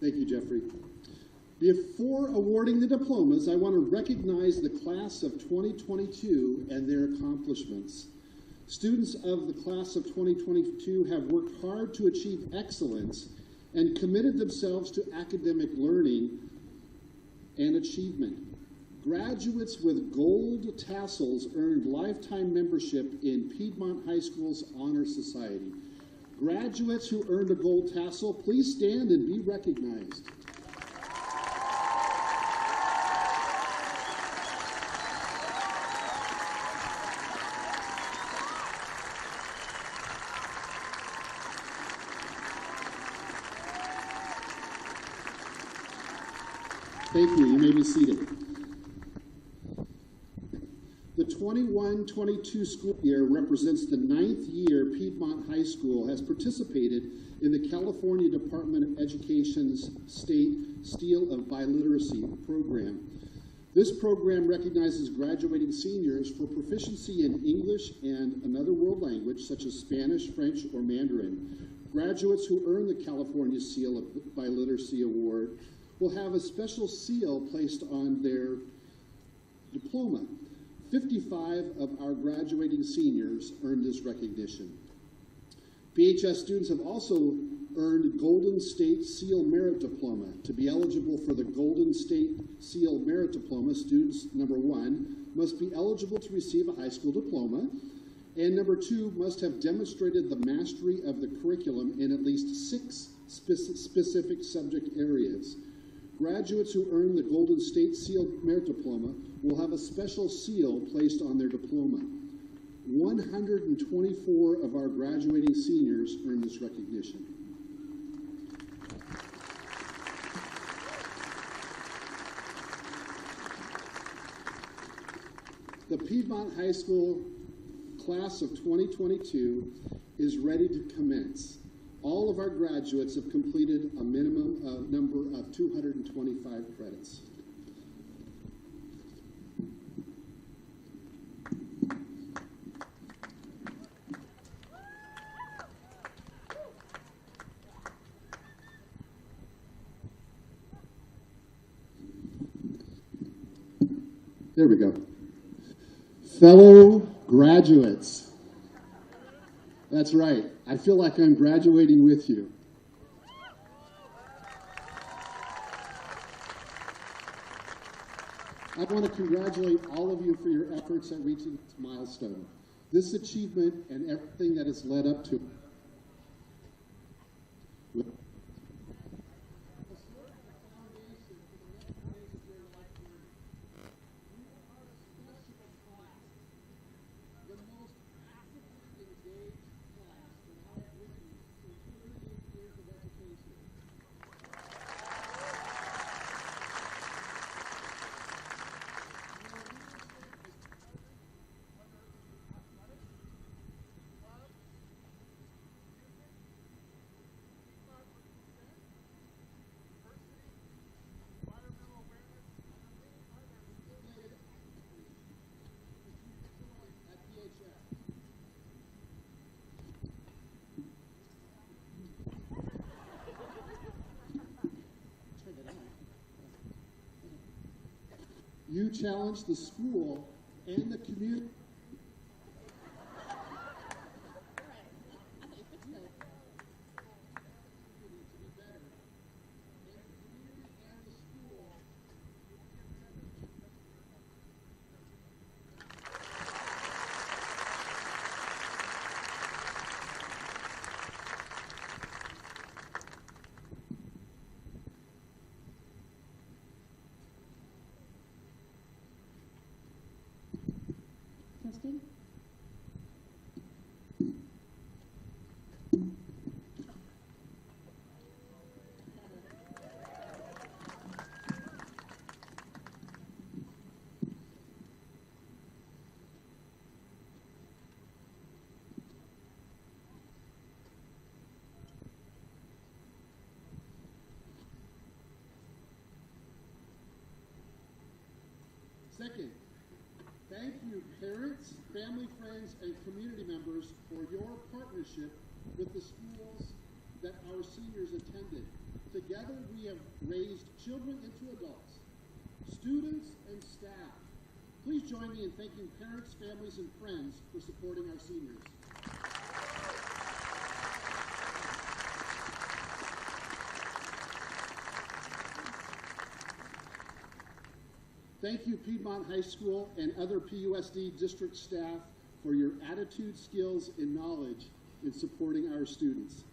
Thank you, Jeffrey. Before awarding the diplomas, I want to recognize the class of 2022 and their accomplishments. Students of the class of 2022 have worked hard to achieve excellence and committed themselves to academic learning and achievement. Graduates with gold tassels earned lifetime membership in Piedmont High School's Honor Society. Graduates who earned a gold tassel, please stand and be recognized. Thank you. You may be seated. The 21-22 school year represents the 9th year Piedmont High School has participated in the California Department of Education's State Seal of Biliteracy program. This program recognizes graduating seniors for proficiency in English and another world language such as Spanish, French, or Mandarin. Graduates who earn the California Seal of Biliteracy Award will have a special seal placed on their diploma. 55 of our graduating seniors earned this recognition. PHS students have also earned Golden State Seal Merit Diploma. To be eligible for the Golden State Seal Merit Diploma, students, number 1, must be eligible to receive a high school diploma, and number 2, must have demonstrated the mastery of the curriculum in at least 6 specific subject areas. Graduates who earn the Golden State Seal Merit Diploma will have a special seal placed on their diploma. 124 of our graduating seniors earned this recognition. The Piedmont High School class of 2022 is ready to commence. All of our graduates have completed a minimum number of 225 credits. There we go. Fellow graduates. That's right. I feel like I'm graduating with you. I want to congratulate all of you for your efforts at reaching this milestone. This achievement and everything that has led up to it. You challenge the school and the community. Testing. Second, thank you, parents, family, friends, and community members for your partnership with the schools that our seniors attended. Together we have raised children into adults, students and staff. Please join me in thanking parents, families, and friends for supporting our seniors. Thank you, Piedmont High School and other PUSD district staff for your attitude, skills, and knowledge in supporting our students.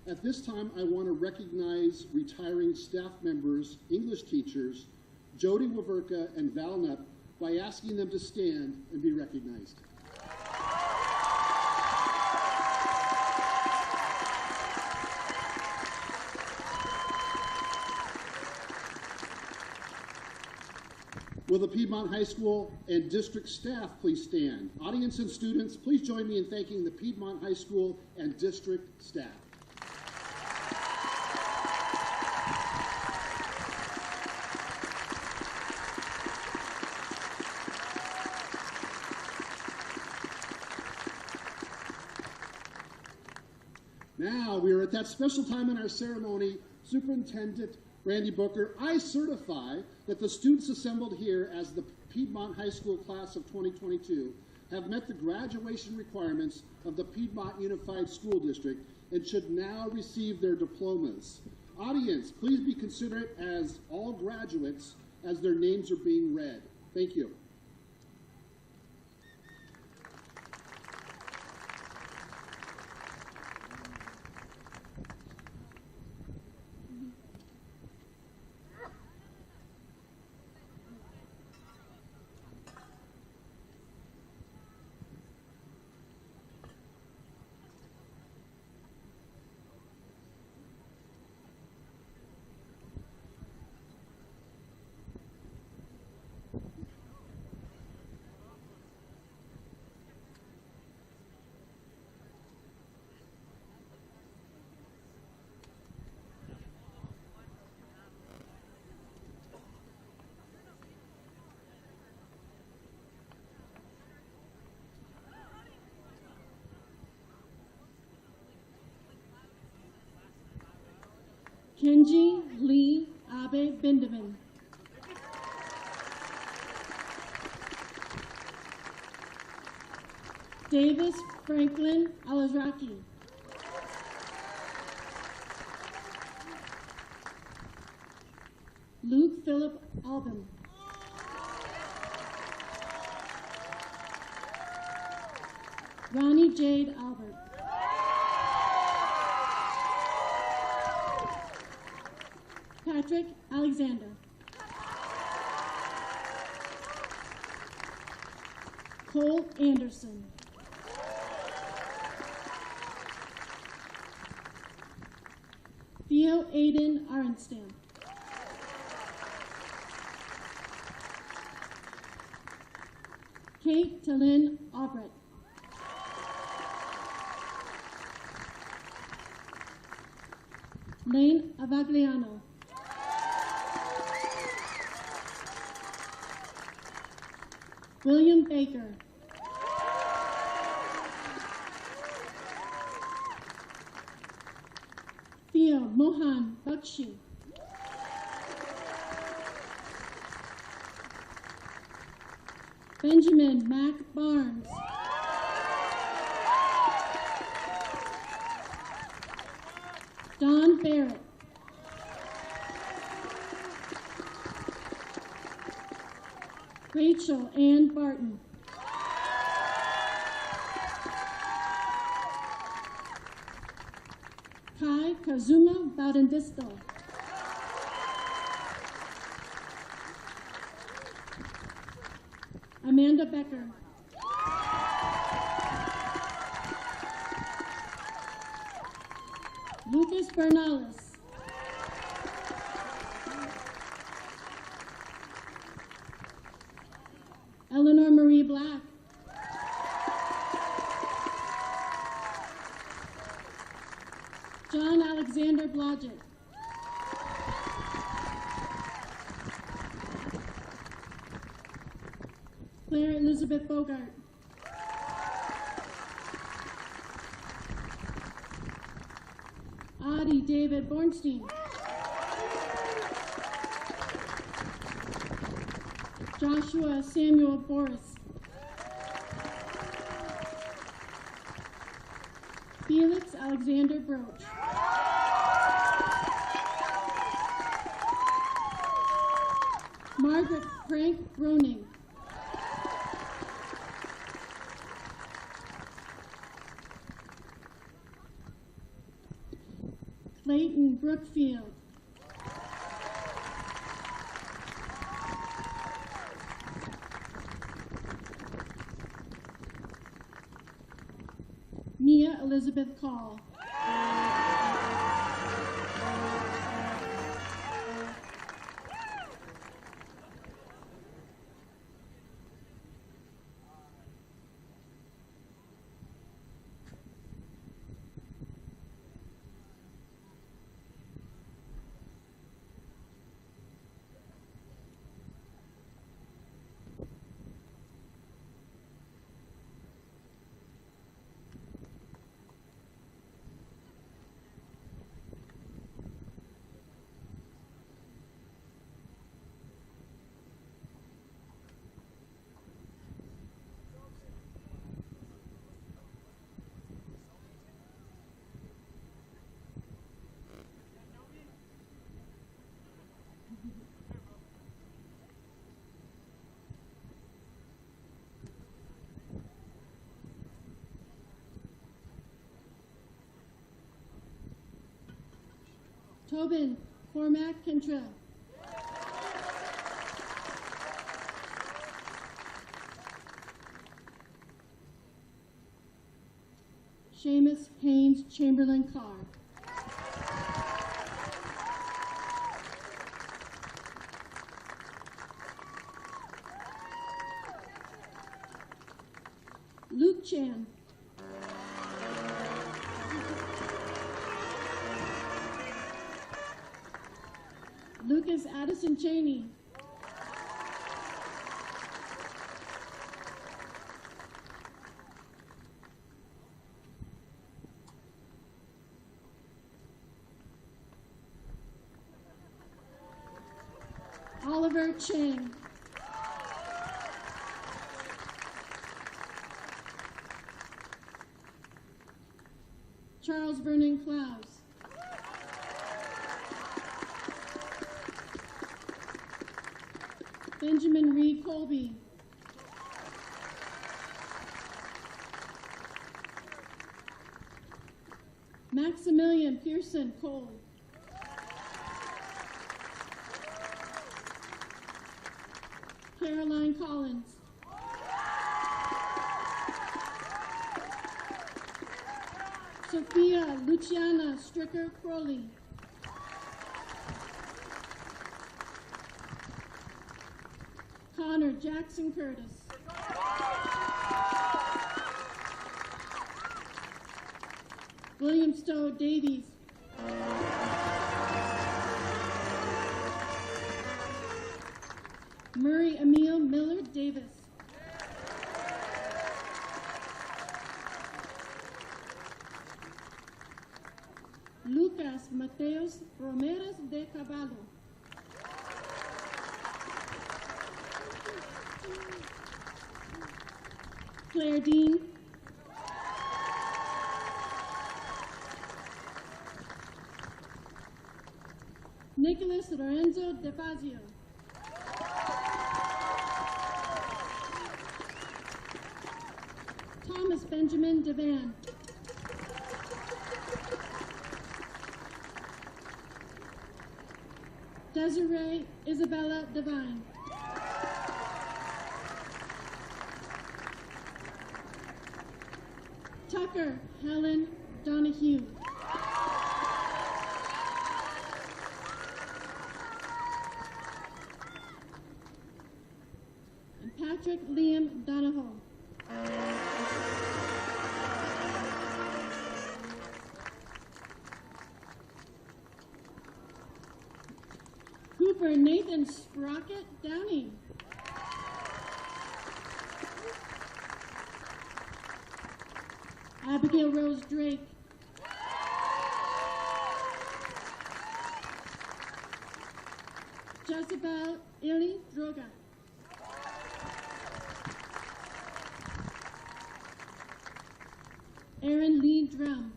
At this time, I want to recognize retiring staff members, English teachers, Jody Waverka and Val Knupp, by asking them to stand and be recognized. Will the Piedmont High School and district staff please stand? Audience and students, please join me in thanking the Piedmont High School and district staff. Now we are at that special time in our ceremony. Superintendent Randy Booker, I certify that the students assembled here as the Piedmont High School class of 2022 have met the graduation requirements of the Piedmont Unified School District and should now receive their diplomas. Audience, please be considerate as all graduates as their names are being read. Thank you. Kenji Lee Abe Bindeman. Davis Franklin Alazraki. Luke Philip Albin. Ronnie Jade Albert. Patrick Alexander. Cole Anderson. Theo Aiden Arenstam. Kate Talyn Albrecht. Lane Avagliano. William Baker. Theo Mohan Bakshi. Benjamin Mac Barnes. Don Barrett. Rachel Ann Barton. Kai Kazuma Baudendistel. Amanda Becker. Lucas Bernales. Eleanor Marie Black. John Alexander Blodgett. Claire Elizabeth Bogart. Adi David Bornstein. Joshua Samuel Boris. Felix Alexander Broach. Margaret Frank Groening. Clayton Brookfield. Mia Elizabeth Call. Tobin Cormac Cantrell. Seamus Haynes Chamberlain Carr. Luke Chan. Lucas Addison Cheney. Oliver Chang. Charles Vernon Clowes. Benjamin Reed Colby. Maximilian Pearson Cole. Caroline Collins. Sophia Luciana Stricker Crowley. Connor Jackson Curtis. William Stowe Davies. Murray Emil Miller Davis. Lucas Mateos Romeres de Caballo. Claire Dean. Nicholas Lorenzo De Fazio. Thomas Benjamin Devan. Desiree Isabella Devine. Tucker Helen Donahue. And Patrick Liam Donahoe. Cooper Nathan Sprocket Downey. Abigail Rose Drake. Jezebel Illy Droga. Aaron Lee Drum.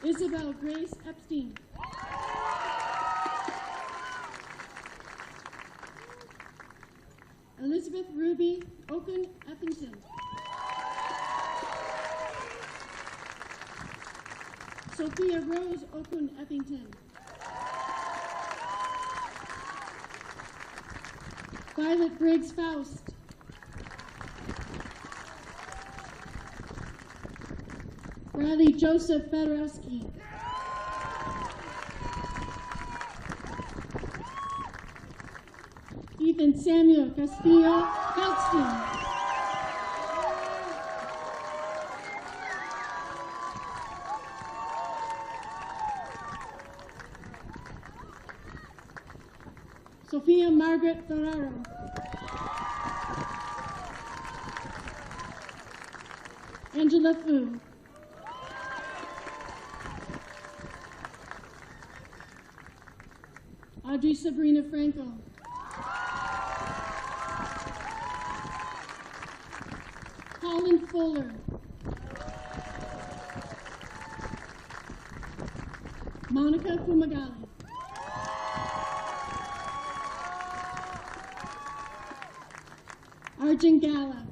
Isabel Grace Epstein. Elizabeth Ruby Okun Effington. Sophia Rose Okun Effington. Violet Briggs Faust. Bradley Joseph Fedorowski. Ethan Samuel Castillo Feldstein. Sophia Margaret Ferraro. Angela Fu. Audrey Sabrina Franco. Colin Fuller. Monica Fumagalli. Arjun Gala.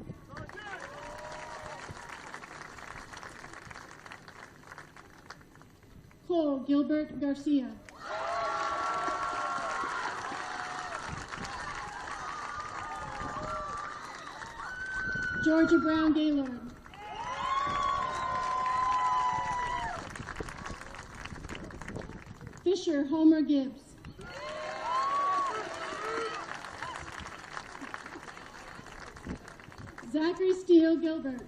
Cole Gilbert Garcia. Georgia Brown Gaylord. Fisher Homer Gibbs. Zachary Steele Gilbert.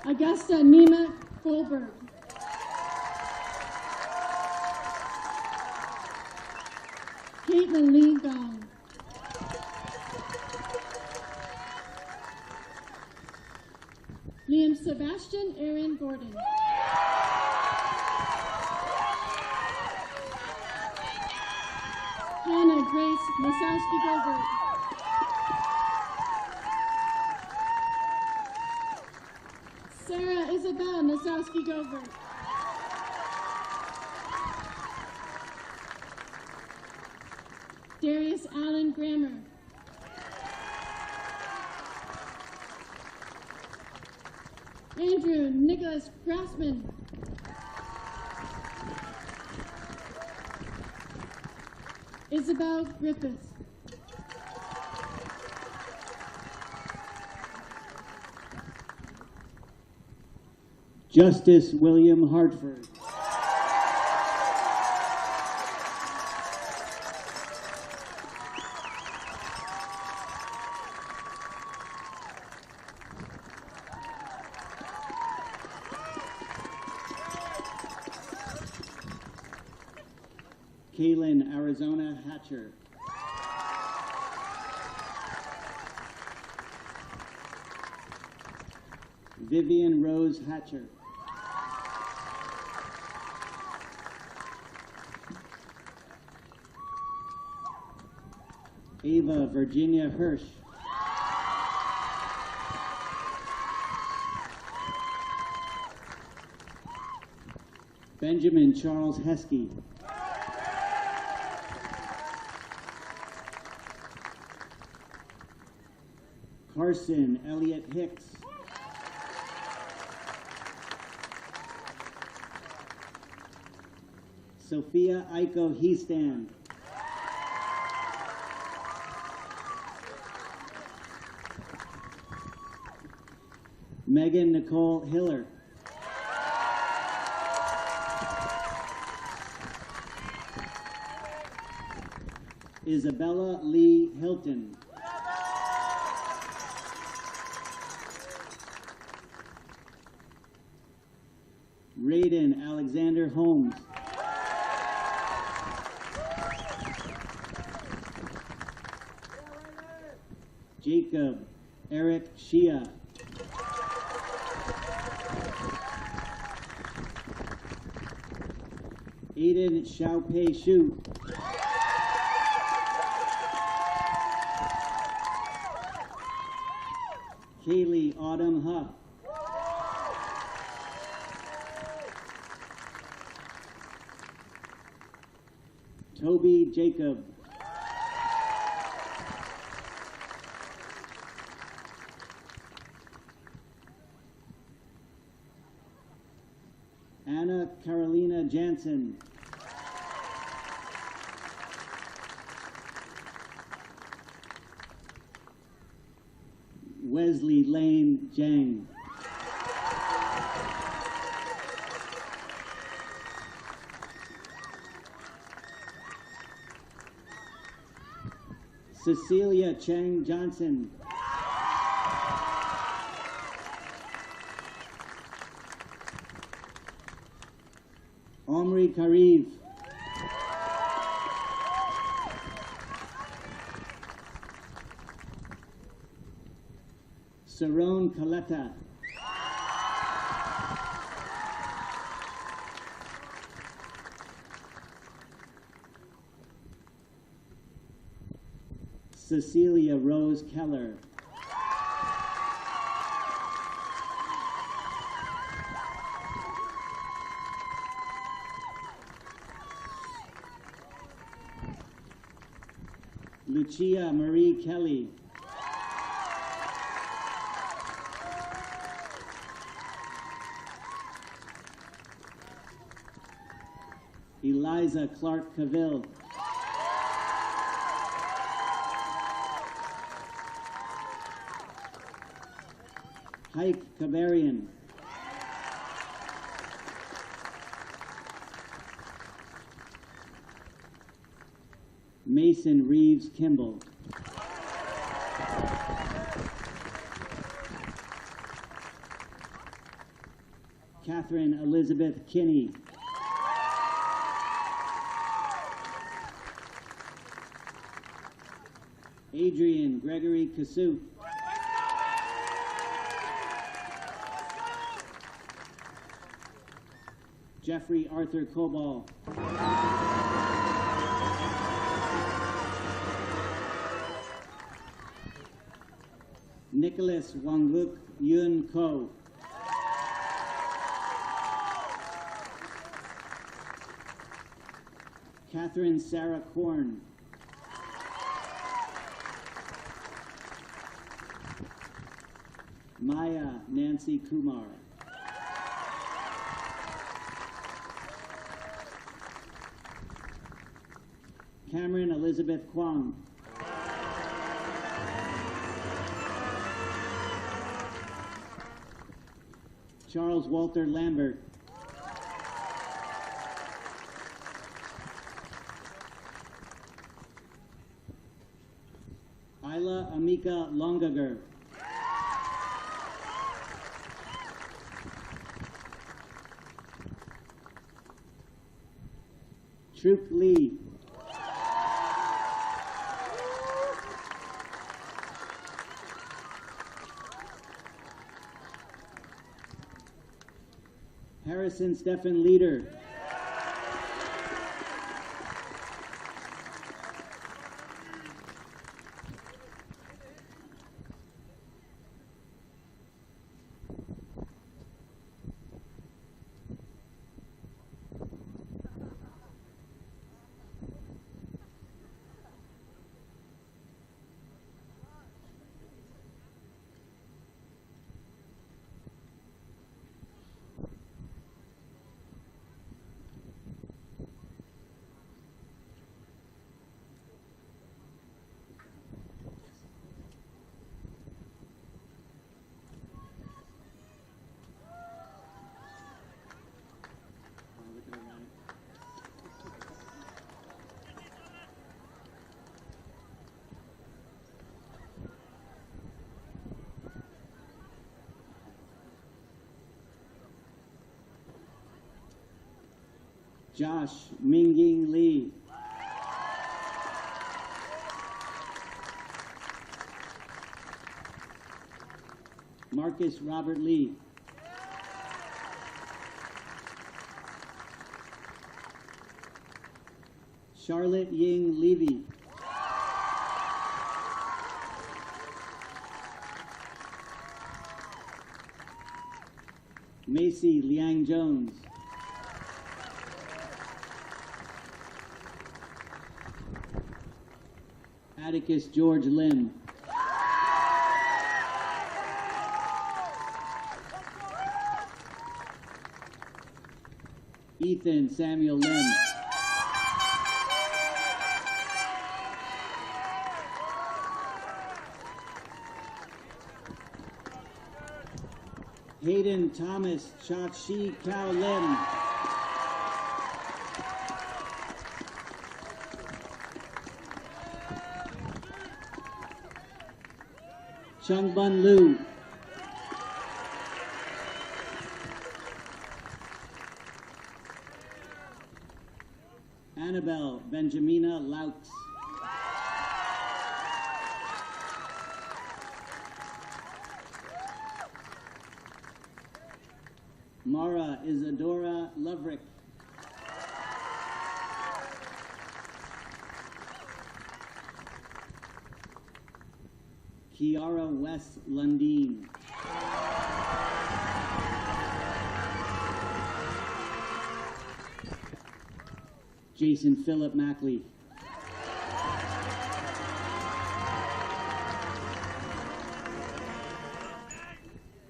Augusta Nima Goldberg. Caitlin Lee Gong. Liam Sebastian Aaron Gordon. Hannah Grace Masowski Gilbert. Sarah Isabel Masowski Gilbert. Darius Allen Grammer. Andrew Nicholas Grassman. Isabel Griffiths. Justice William Hartford. Kaylin Arizona Hatcher. Vivian Rose Hatcher. Ava Virginia Hirsch. Benjamin Charles Heskey. Carson Elliott Hicks. Sophia Aiko Heestand. Megan Nicole Hiller. Isabella Lee Hilton. Raiden Alexander Holmes. Jacob Eric Shia. Aiden Xiaopei Shu. Kaylee Autumn Huff. Toby Jacob. Anna Carolina Jansen. Wesley Lane Jang. Cecilia Chang Johnson. Omri Kariv. Saron Kaleta. Cecilia Rose Keller. Lucia Marie Kelly. Eliza Clark Cavill. Hike Kabarian. Mason Reeves Kimball. Catherine Elizabeth Kinney. Adrian Gregory Kasut. Jeffrey Arthur Cobal. Nicholas Wanguk Yun Ko. Catherine Sarah Korn. Maya Nancy Kumar. Cameron Elizabeth Kwong. Charles Walter Lambert. Isla Amika Longager. Truk Lee. Harrison Stephen Leader. Josh Mingying Lee. Marcus Robert Lee. Charlotte Ying Levy. Macy Liang Jones. Atticus George Lim. Ethan Samuel Lim. Hayden Thomas Cha-Chi Kao Lim. Chung Bun Lu. Annabelle Benjamina Laux. Mara Isadora Lovrick. Kiara West Lundeen. Jason Philip Mackley.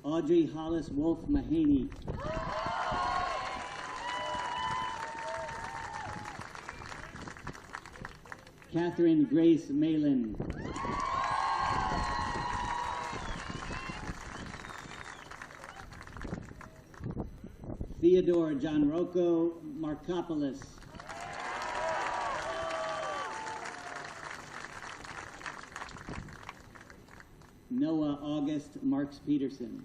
Audrey Hollis Wolf Mahaney. Catherine Grace Malin. Theodore Gianrocco Markopoulos. Noah August Marks Peterson.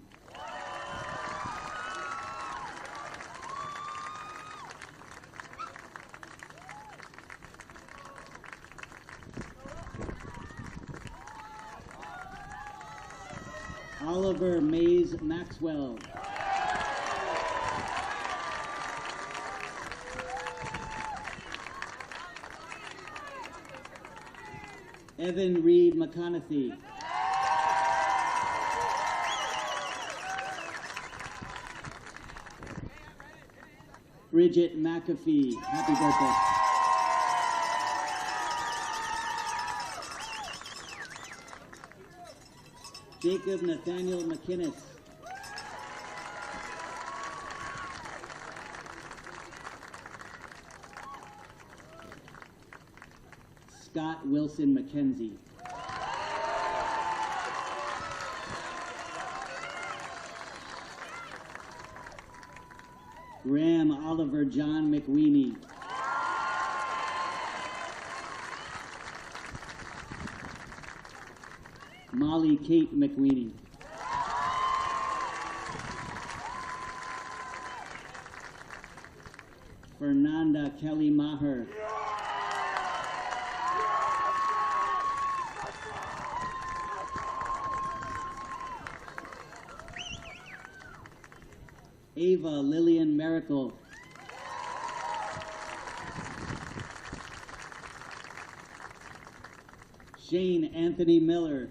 Oliver Mays Maxwell. Evan Reed McConaughey. Bridget McAfee. Happy birthday. Jacob Nathaniel McInnes. Scott Wilson McKenzie. Graham Oliver John McWeeny. Molly Kate McWeeny. Fernanda Kelly Maher. Ava Lillian Miracle. Shane Anthony Miller.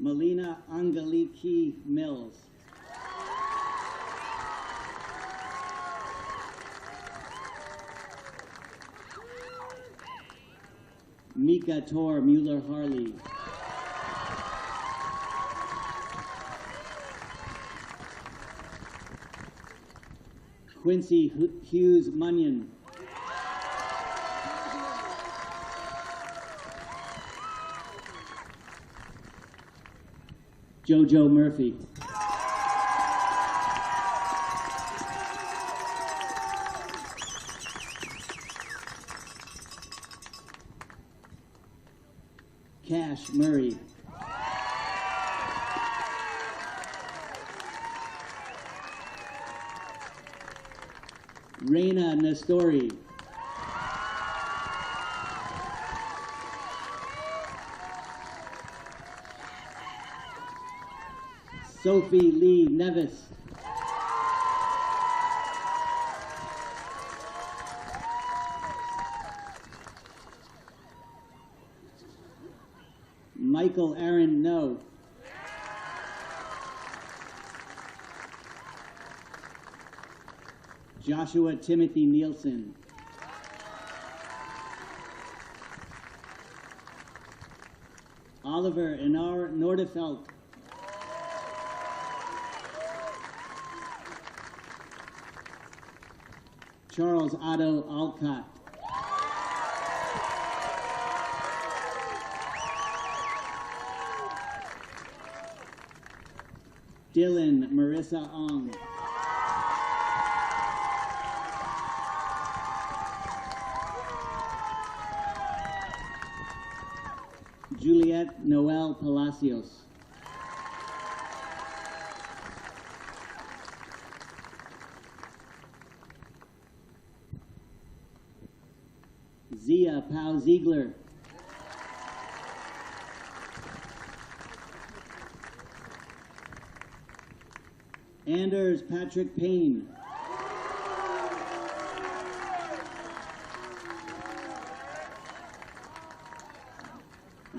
Melina Angeliki Mills. Mika Tor Mueller Harley. Quincy Hughes Munyon. Jojo Murphy. Cash Murray. Reina Nestori. Sophie Lee Nevis. Michael Aaron No. Joshua Timothy Nielsen. Oliver Enar Nordefelt. Charles Otto Alcott. Dylan Marissa Ong. Juliette Noel Palacios. Zia Pau Ziegler. Anders Patrick Payne.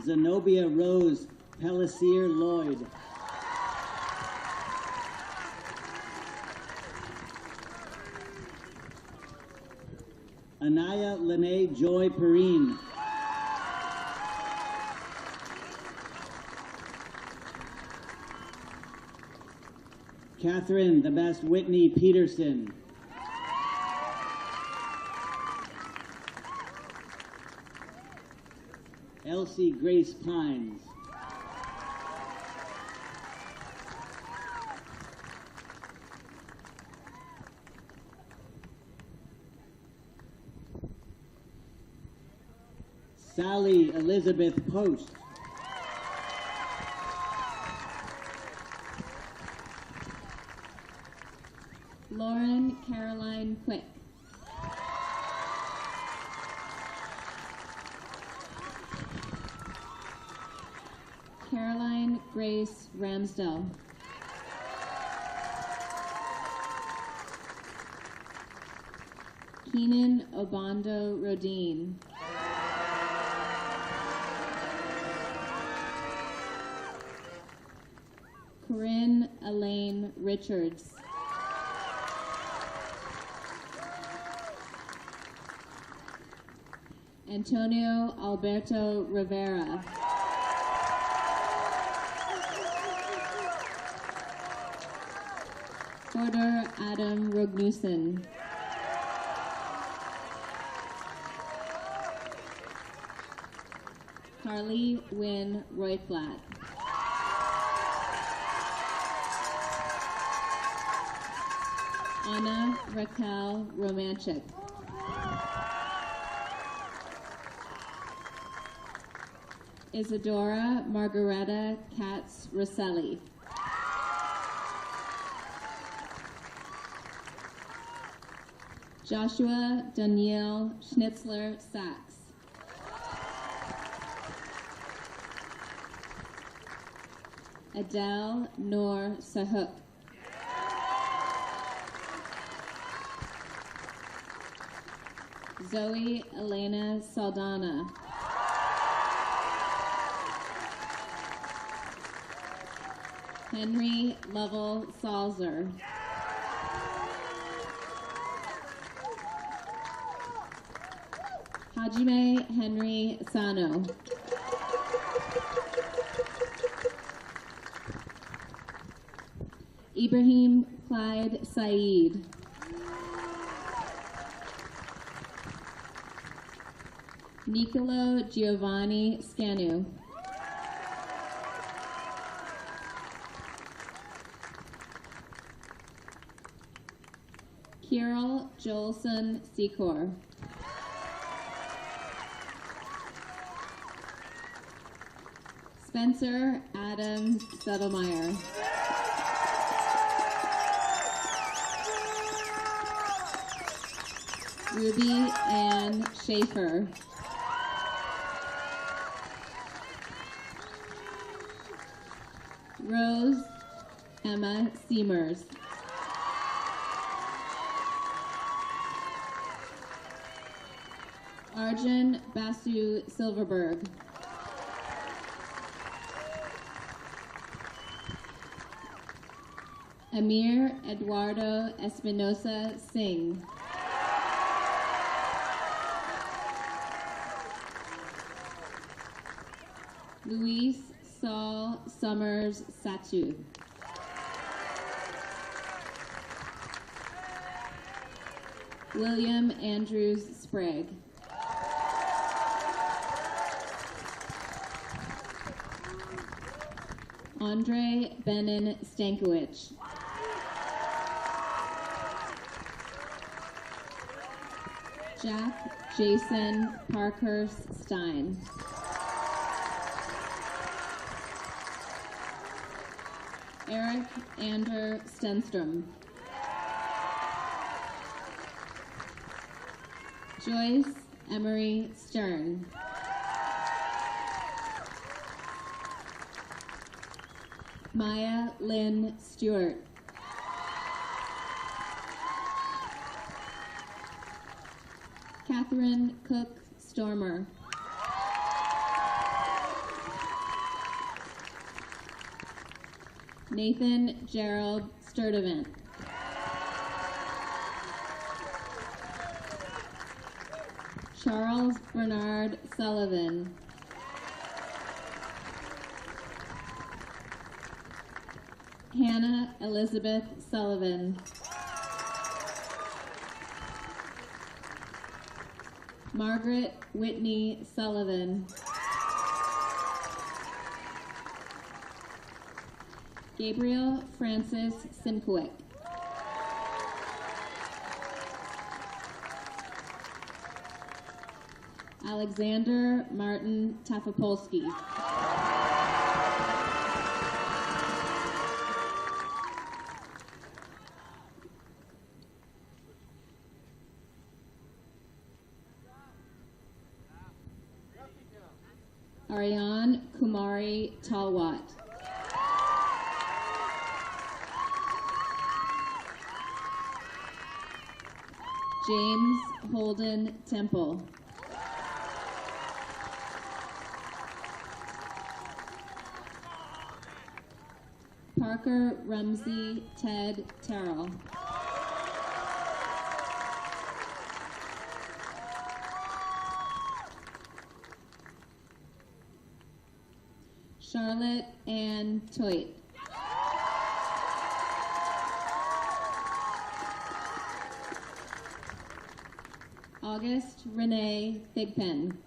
Zenobia Rose Pellissier Lloyd. Anaya Lene Joy Perrine. Catherine the Best Whitney Peterson. Elsie Grace Pines. Sally Elizabeth Post. Lauren Caroline Quick. Caroline Grace Ramsdell. Keenan Obando Rodine. Corinne Elaine Richards. Antonio Alberto Rivera. Porter Adam Rognussen. Carly Wynn Royflat. Anna Raquel Romanchik. Isadora Margareta Katz Rosselli. Joshua Danielle Schnitzler Sachs. Adele Noor Sahuk. Zoe Elena Saldana. Henry Lovell Salzer. Hajime Henry Sano. Ibrahim Clyde Saeed. Nicolo Giovanni Scanu. Kirill Jolson Secor. Spencer Adam Settlemeyer. Ruby Ann Schaefer. Rose Emma Seamers. Arjun Basu Silverberg. Amir Eduardo Espinosa Singh. Luis Saul Summers Satu. William Andrews Sprague. Andre Benin Stankiewicz. Jack Jason Parkhurst Stein. Eric Ander Stenstrom. Joyce Emery Stern. Maya Lynn Stewart. Catherine Cook Stormer. Nathan Gerald Sturdivant. Charles Bernard Sullivan. Hannah Elizabeth Sullivan. Margaret Whitney Sullivan. Gabriel Francis Simkowick. Alexander Martin Tafopolsky. Aryan Kumari Talwat. James Holden Temple. Parker Rumsey Ted Terrell. Charlotte Ann Toit. August Renee Thigpen.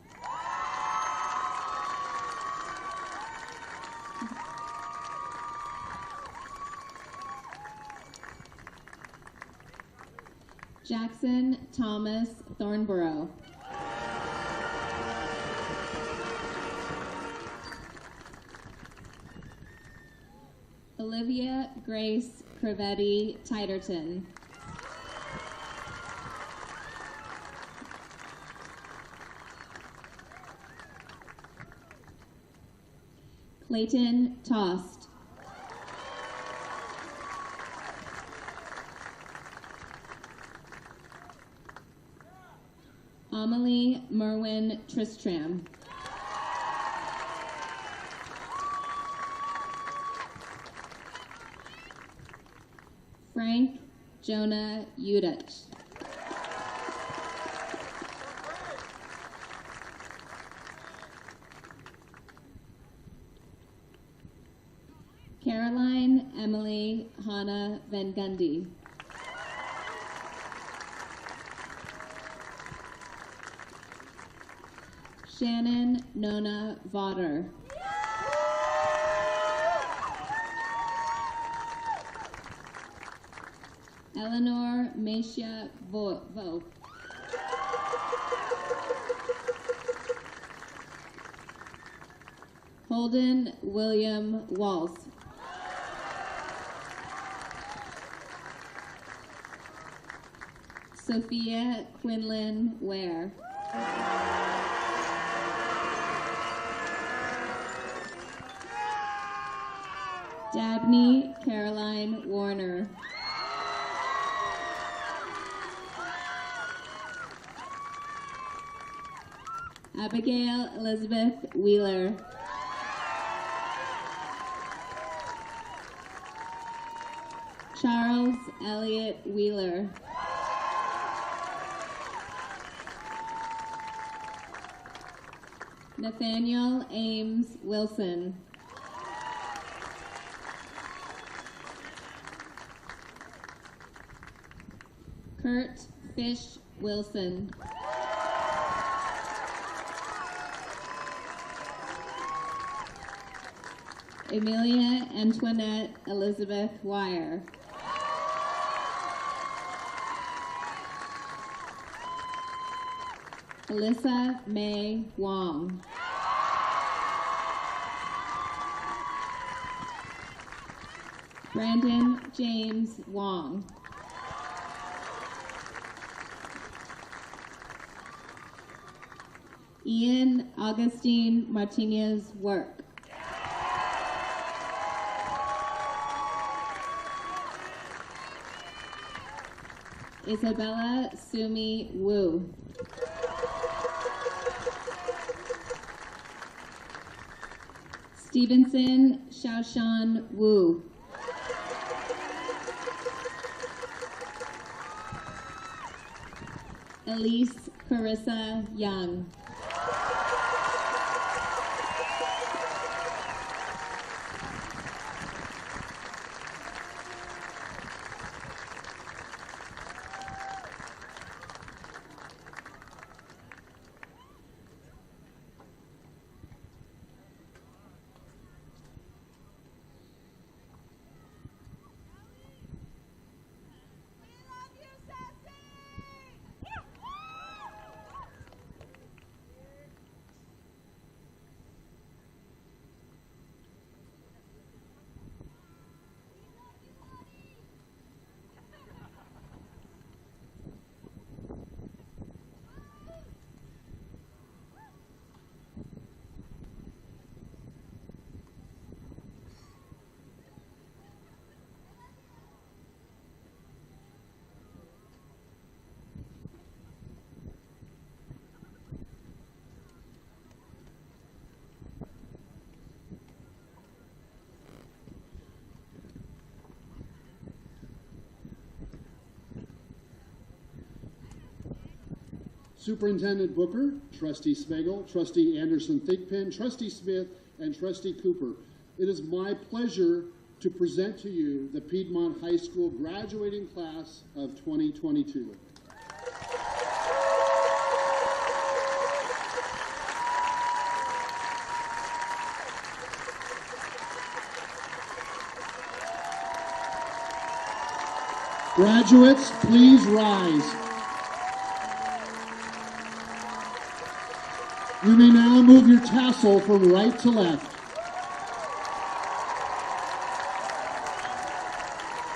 Jackson Thomas Thornborough. Olivia Grace Crevetti Tiderton. Clayton Tost. Amelie Merwin Tristram. Frank Jonah Udich. Caroline Emily Hannah Van Gundy. Shannon Nona Vaughter. Eleanor Meisha Vo. Holden William Walls. Sophia Quinlan Ware. Dabney Caroline Warner. Abigail Elizabeth Wheeler. Charles Elliott Wheeler. Nathaniel Ames Wilson. Kurt Fish Wilson. Amelia Antoinette Elizabeth Wire. Alyssa May Wong. Brandon James Wong. Ian Augustine Martinez Work. Isabella Sumi Wu. Stevenson Xiaoshan Wu. Elise Carissa Young. Superintendent Booker, Trustee Smagel, Trustee Anderson Thigpen, Trustee Smith, and Trustee Cooper. It is my pleasure to present to you the Piedmont High School graduating class of 2022. Graduates, please rise. You may now move your tassel from right to left.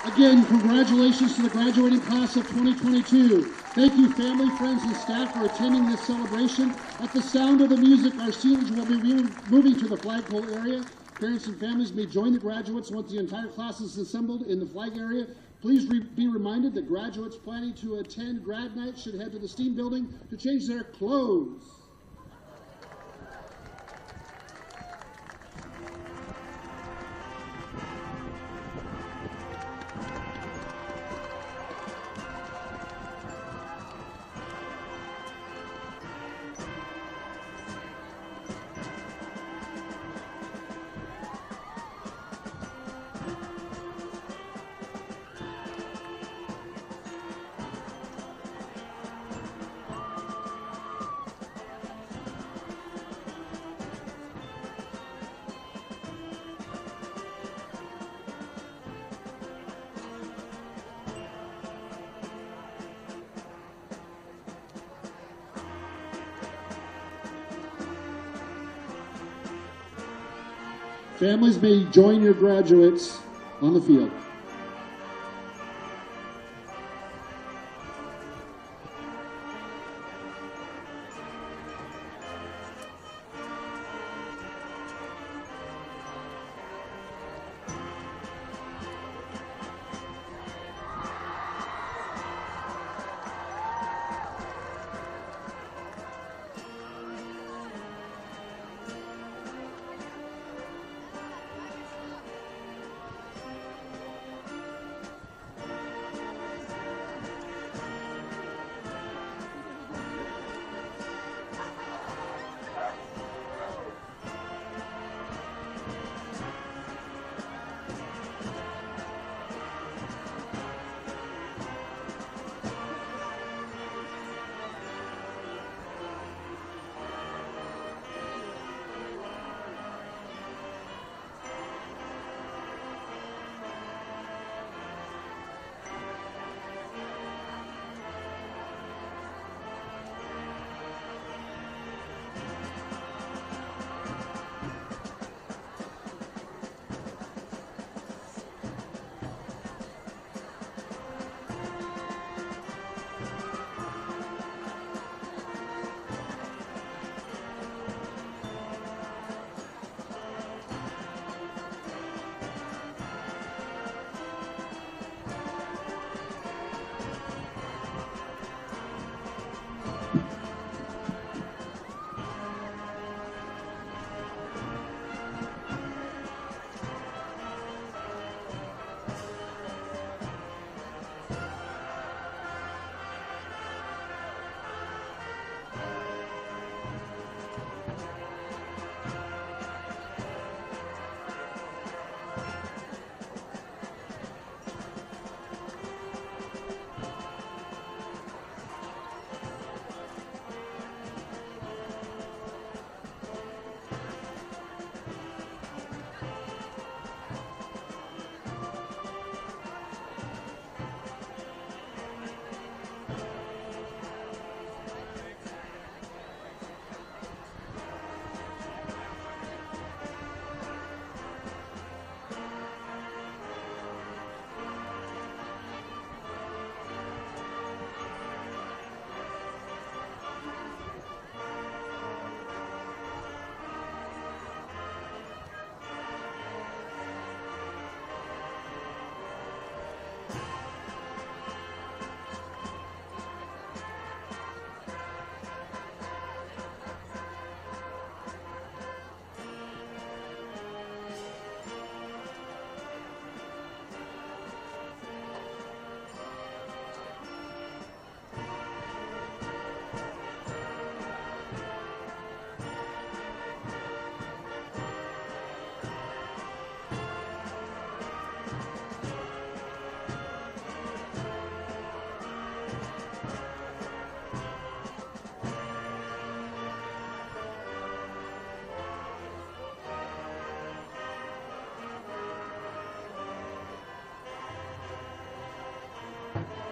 Again, congratulations to the graduating class of 2022. Thank you, family, friends, and staff for attending this celebration. At the sound of the music, our seniors will be moving to the flagpole area. Parents and families may join the graduates once the entire class is assembled in the flag area. Please be reminded that graduates planning to attend grad night should head to the STEAM building to change their clothes. Families may join your graduates on the field. Thank you.